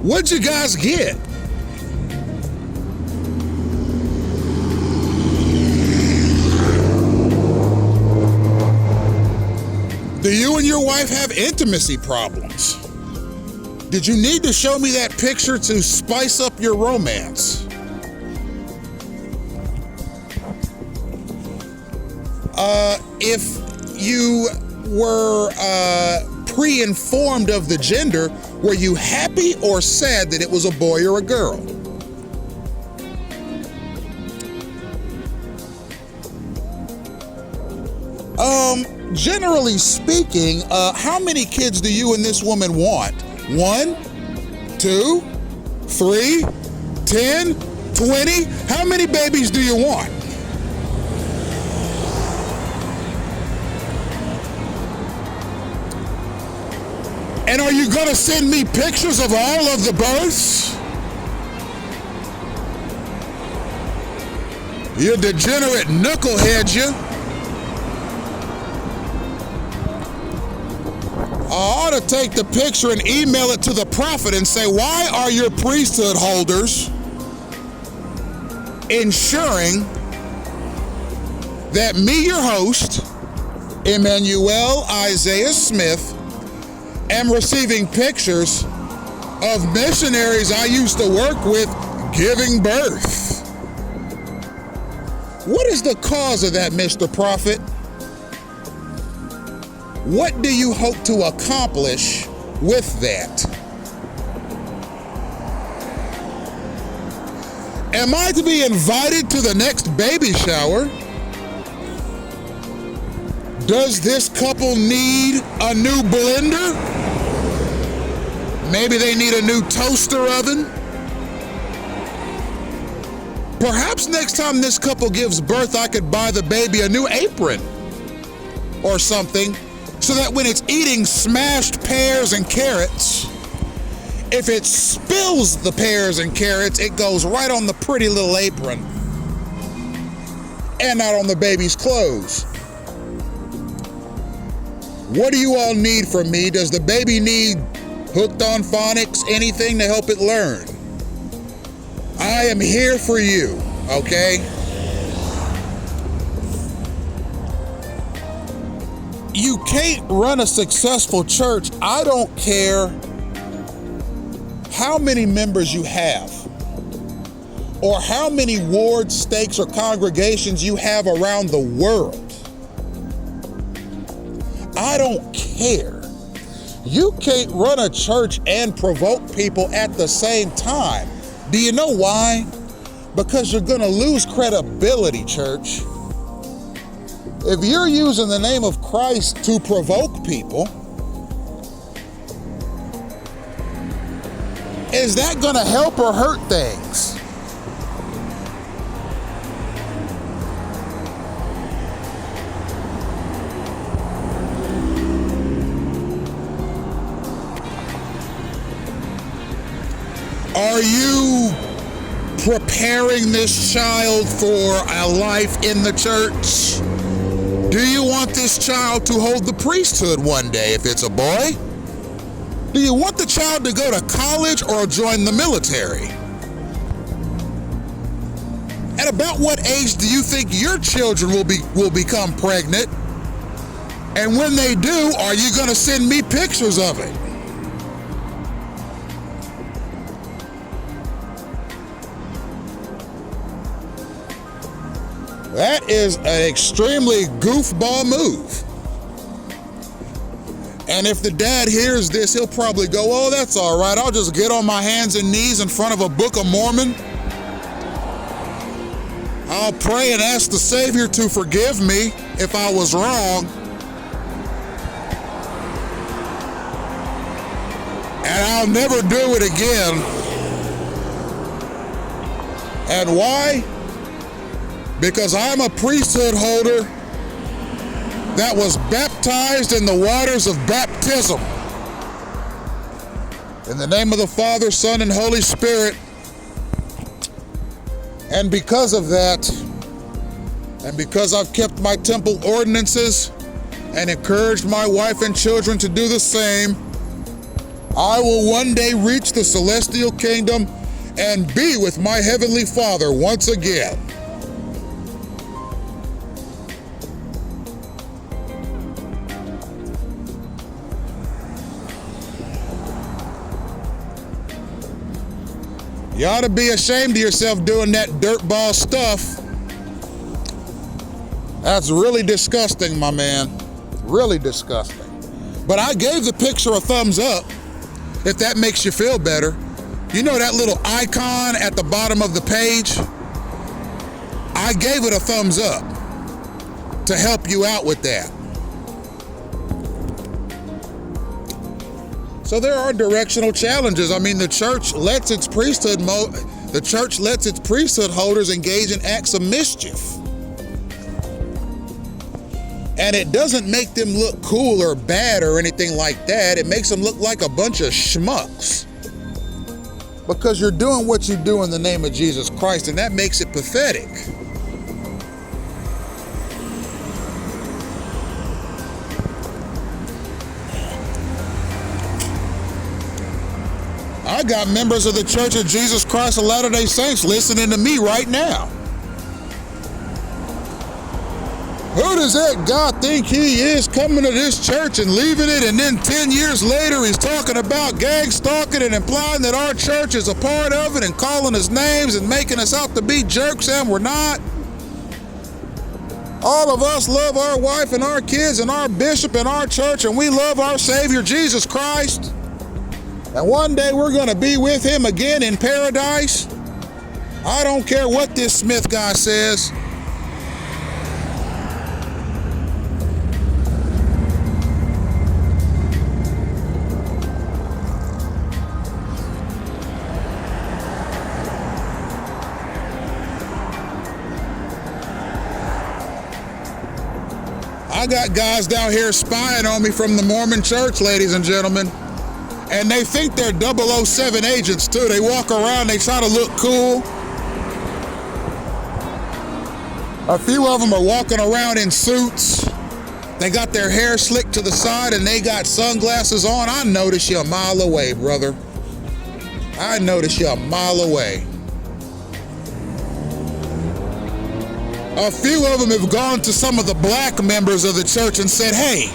B: What'd you guys get? Do you and your wife have intimacy problems? Did you need to show me that picture to spice up your romance? If you were pre-informed of the gender, were you happy or sad that it was a boy or a girl? Generally speaking, how many kids do you and this woman want? 1, 2, 3, 10, 20? How many babies do you want? And are you gonna send me pictures of all of the births? You degenerate knucklehead, you. I ought to take the picture and email it to the prophet and say, why are your priesthood holders ensuring that me, your host, Emmanuel Isaiah Smith, am receiving pictures of missionaries I used to work with giving birth? What is the cause of that, Mr. Prophet? What do you hope to accomplish with that? Am I to be invited to the next baby shower? Does this couple need a new blender? Maybe they need a new toaster oven? Perhaps next time this couple gives birth, I could buy the baby a new apron or something, so that when it's eating smashed pears and carrots, if it spills the pears and carrots, it goes right on the pretty little apron and not on the baby's clothes. What do you all need from me? Does the baby need hooked on phonics, anything to help it learn? I am here for you, okay? You can't run a successful church. I don't care how many members you have. or how many wards, stakes, or congregations you have around the world. I don't care. You can't run a church and provoke people at the same time. Do you know why? Because you're gonna lose credibility, church. If you're using the name of Christ to provoke people, is that gonna help or hurt things? Are you preparing this child for a life in the church? Do you want this child to hold the priesthood one day if it's a boy? Do you want the child to go to college or join the military? At about what age do you think your children will become pregnant? And when they do, are you going to send me pictures of it? That is an extremely goofball move. And if the dad hears this, he'll probably go, oh, that's all right. I'll just get on my hands and knees in front of a Book of Mormon. I'll pray and ask the Savior to forgive me if I was wrong. And I'll never do it again. And why? Because I'm a priesthood holder that was baptized in the waters of baptism. In the name of the Father, Son, and Holy Spirit. And because of that, and because I've kept my temple ordinances and encouraged my wife and children to do the same, I will one day reach the celestial kingdom and be with my heavenly Father once again. You ought to be ashamed of yourself doing that dirtball stuff. That's really disgusting, my man. Really disgusting. But I gave the picture a thumbs up, if that makes you feel better. You know that little icon at the bottom of the page? I gave it a thumbs up to help you out with that. So there are directional challenges. I mean, the church lets its priesthood holders engage in acts of mischief. And it doesn't make them look cool or bad or anything like that. It makes them look like a bunch of schmucks. Because you're doing what you do in the name of Jesus Christ, and that makes it pathetic. I got members of the Church of Jesus Christ of Latter-day Saints listening to me right now. Who does that God think he is, coming to this church and leaving it, and then 10 years later he's talking about gang stalking and implying that our church is a part of it and calling us names and making us out to be jerks, and we're not? All of us love our wife and our kids and our bishop and our church, and we love our Savior Jesus Christ. And one day we're going to be with him again in paradise. I don't care what this Smith guy says. I got guys down here spying on me from the Mormon church, ladies and gentlemen. And they think they're 007 agents too. They walk around, they try to look cool. A few of them are walking around in suits. They got their hair slicked to the side and they got sunglasses on. I notice you a mile away, brother. I notice you a mile away. A few of them have gone to some of the black members of the church and said, hey,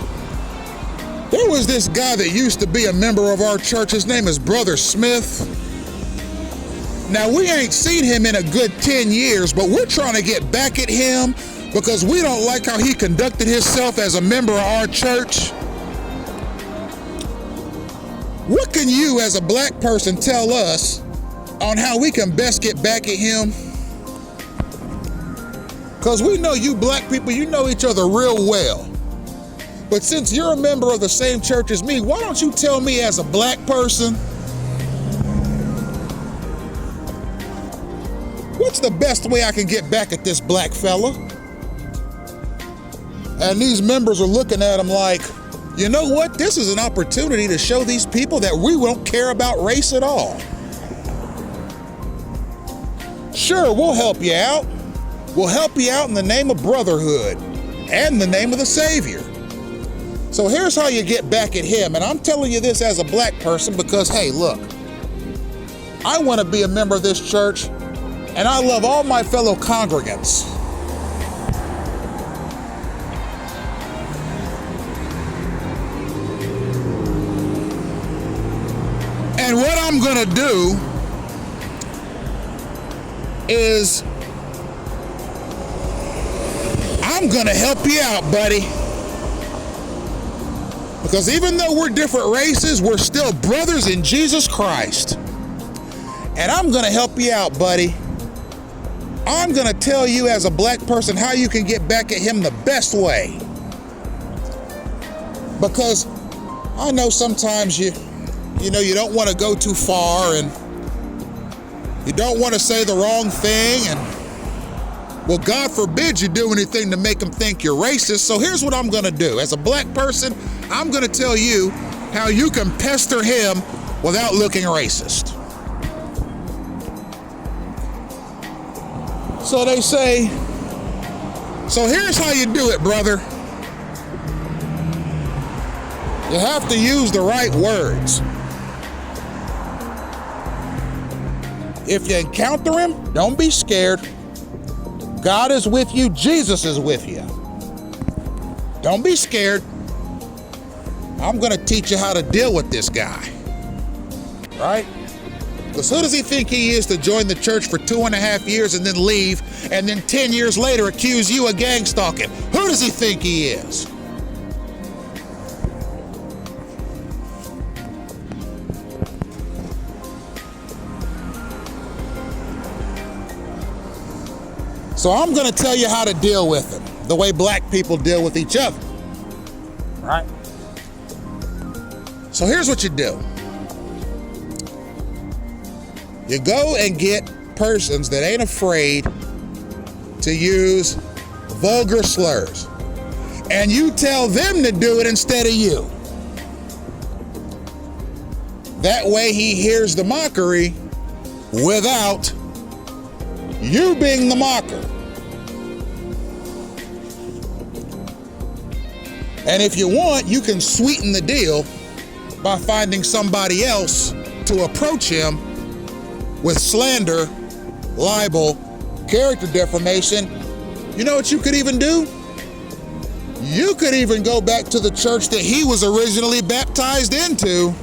B: there was this guy that used to be a member of our church. His name is Brother Smith. Now, we ain't seen him in a good 10 years, but we're trying to get back at him because we don't like how he conducted himself as a member of our church. What can you, as a black person, tell us on how we can best get back at him? Because we know you black people, you know each other real well. But since you're a member of the same church as me, why don't you tell me as a black person, what's the best way I can get back at this black fella? And these members are looking at him like, you know what? This is an opportunity to show these people that we won't care about race at all. Sure, we'll help you out. We'll help you out in the name of brotherhood and the name of the Savior. So here's how you get back at him. And I'm telling you this as a black person because, hey, look, I want to be a member of this church and I love all my fellow congregants. And what I'm gonna do is I'm gonna help you out, buddy. Because even though we're different races, we're still brothers in Jesus Christ. And I'm gonna help you out, buddy. I'm gonna tell you as a black person how you can get back at him the best way. Because I know sometimes you don't want to go too far and you don't want to say the wrong thing, and well, God forbid you do anything to make them think you're racist. So here's what I'm going to do. As a black person, I'm going to tell you how you can pester him without looking racist. So they say, so here's how you do it, brother. You have to use the right words. If you encounter him, don't be scared. God is with you. Jesus is with you. Don't be scared. I'm going to teach you how to deal with this guy. Right? Because who does he think he is to join the church for 2.5 years and then leave, and then 10 years later accuse you of gang stalking? Who does he think he is? So I'm going to tell you how to deal with him, the way black people deal with each other. Right? So here's what you do. You go and get persons that ain't afraid to use vulgar slurs. And you tell them to do it instead of you. That way he hears the mockery without you being the mocker. And if you want, you can sweeten the deal by finding somebody else to approach him with slander, libel, character defamation. You know what you could even do? You could even go back to the church that he was originally baptized into,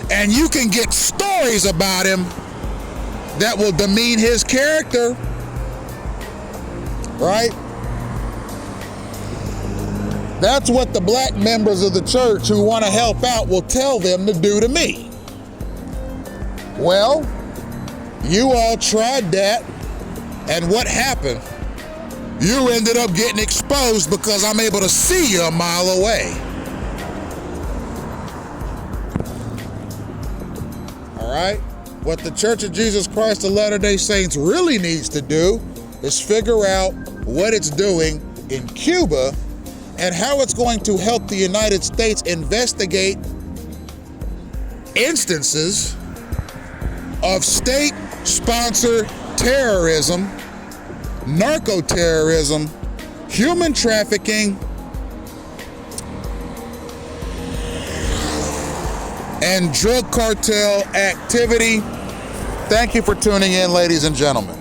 B: and you can get stories about him that will demean his character, right? That's what the black members of the church who want to help out will tell them to do to me. Well, you all tried that, and what happened? You ended up getting exposed because I'm able to see you a mile away. All right? What the Church of Jesus Christ of Latter-day Saints really needs to do is figure out what it's doing in Cuba and how it's going to help the United States investigate instances of state-sponsored terrorism, narco-terrorism, human trafficking, and drug cartel activity. Thank you for tuning in, ladies and gentlemen.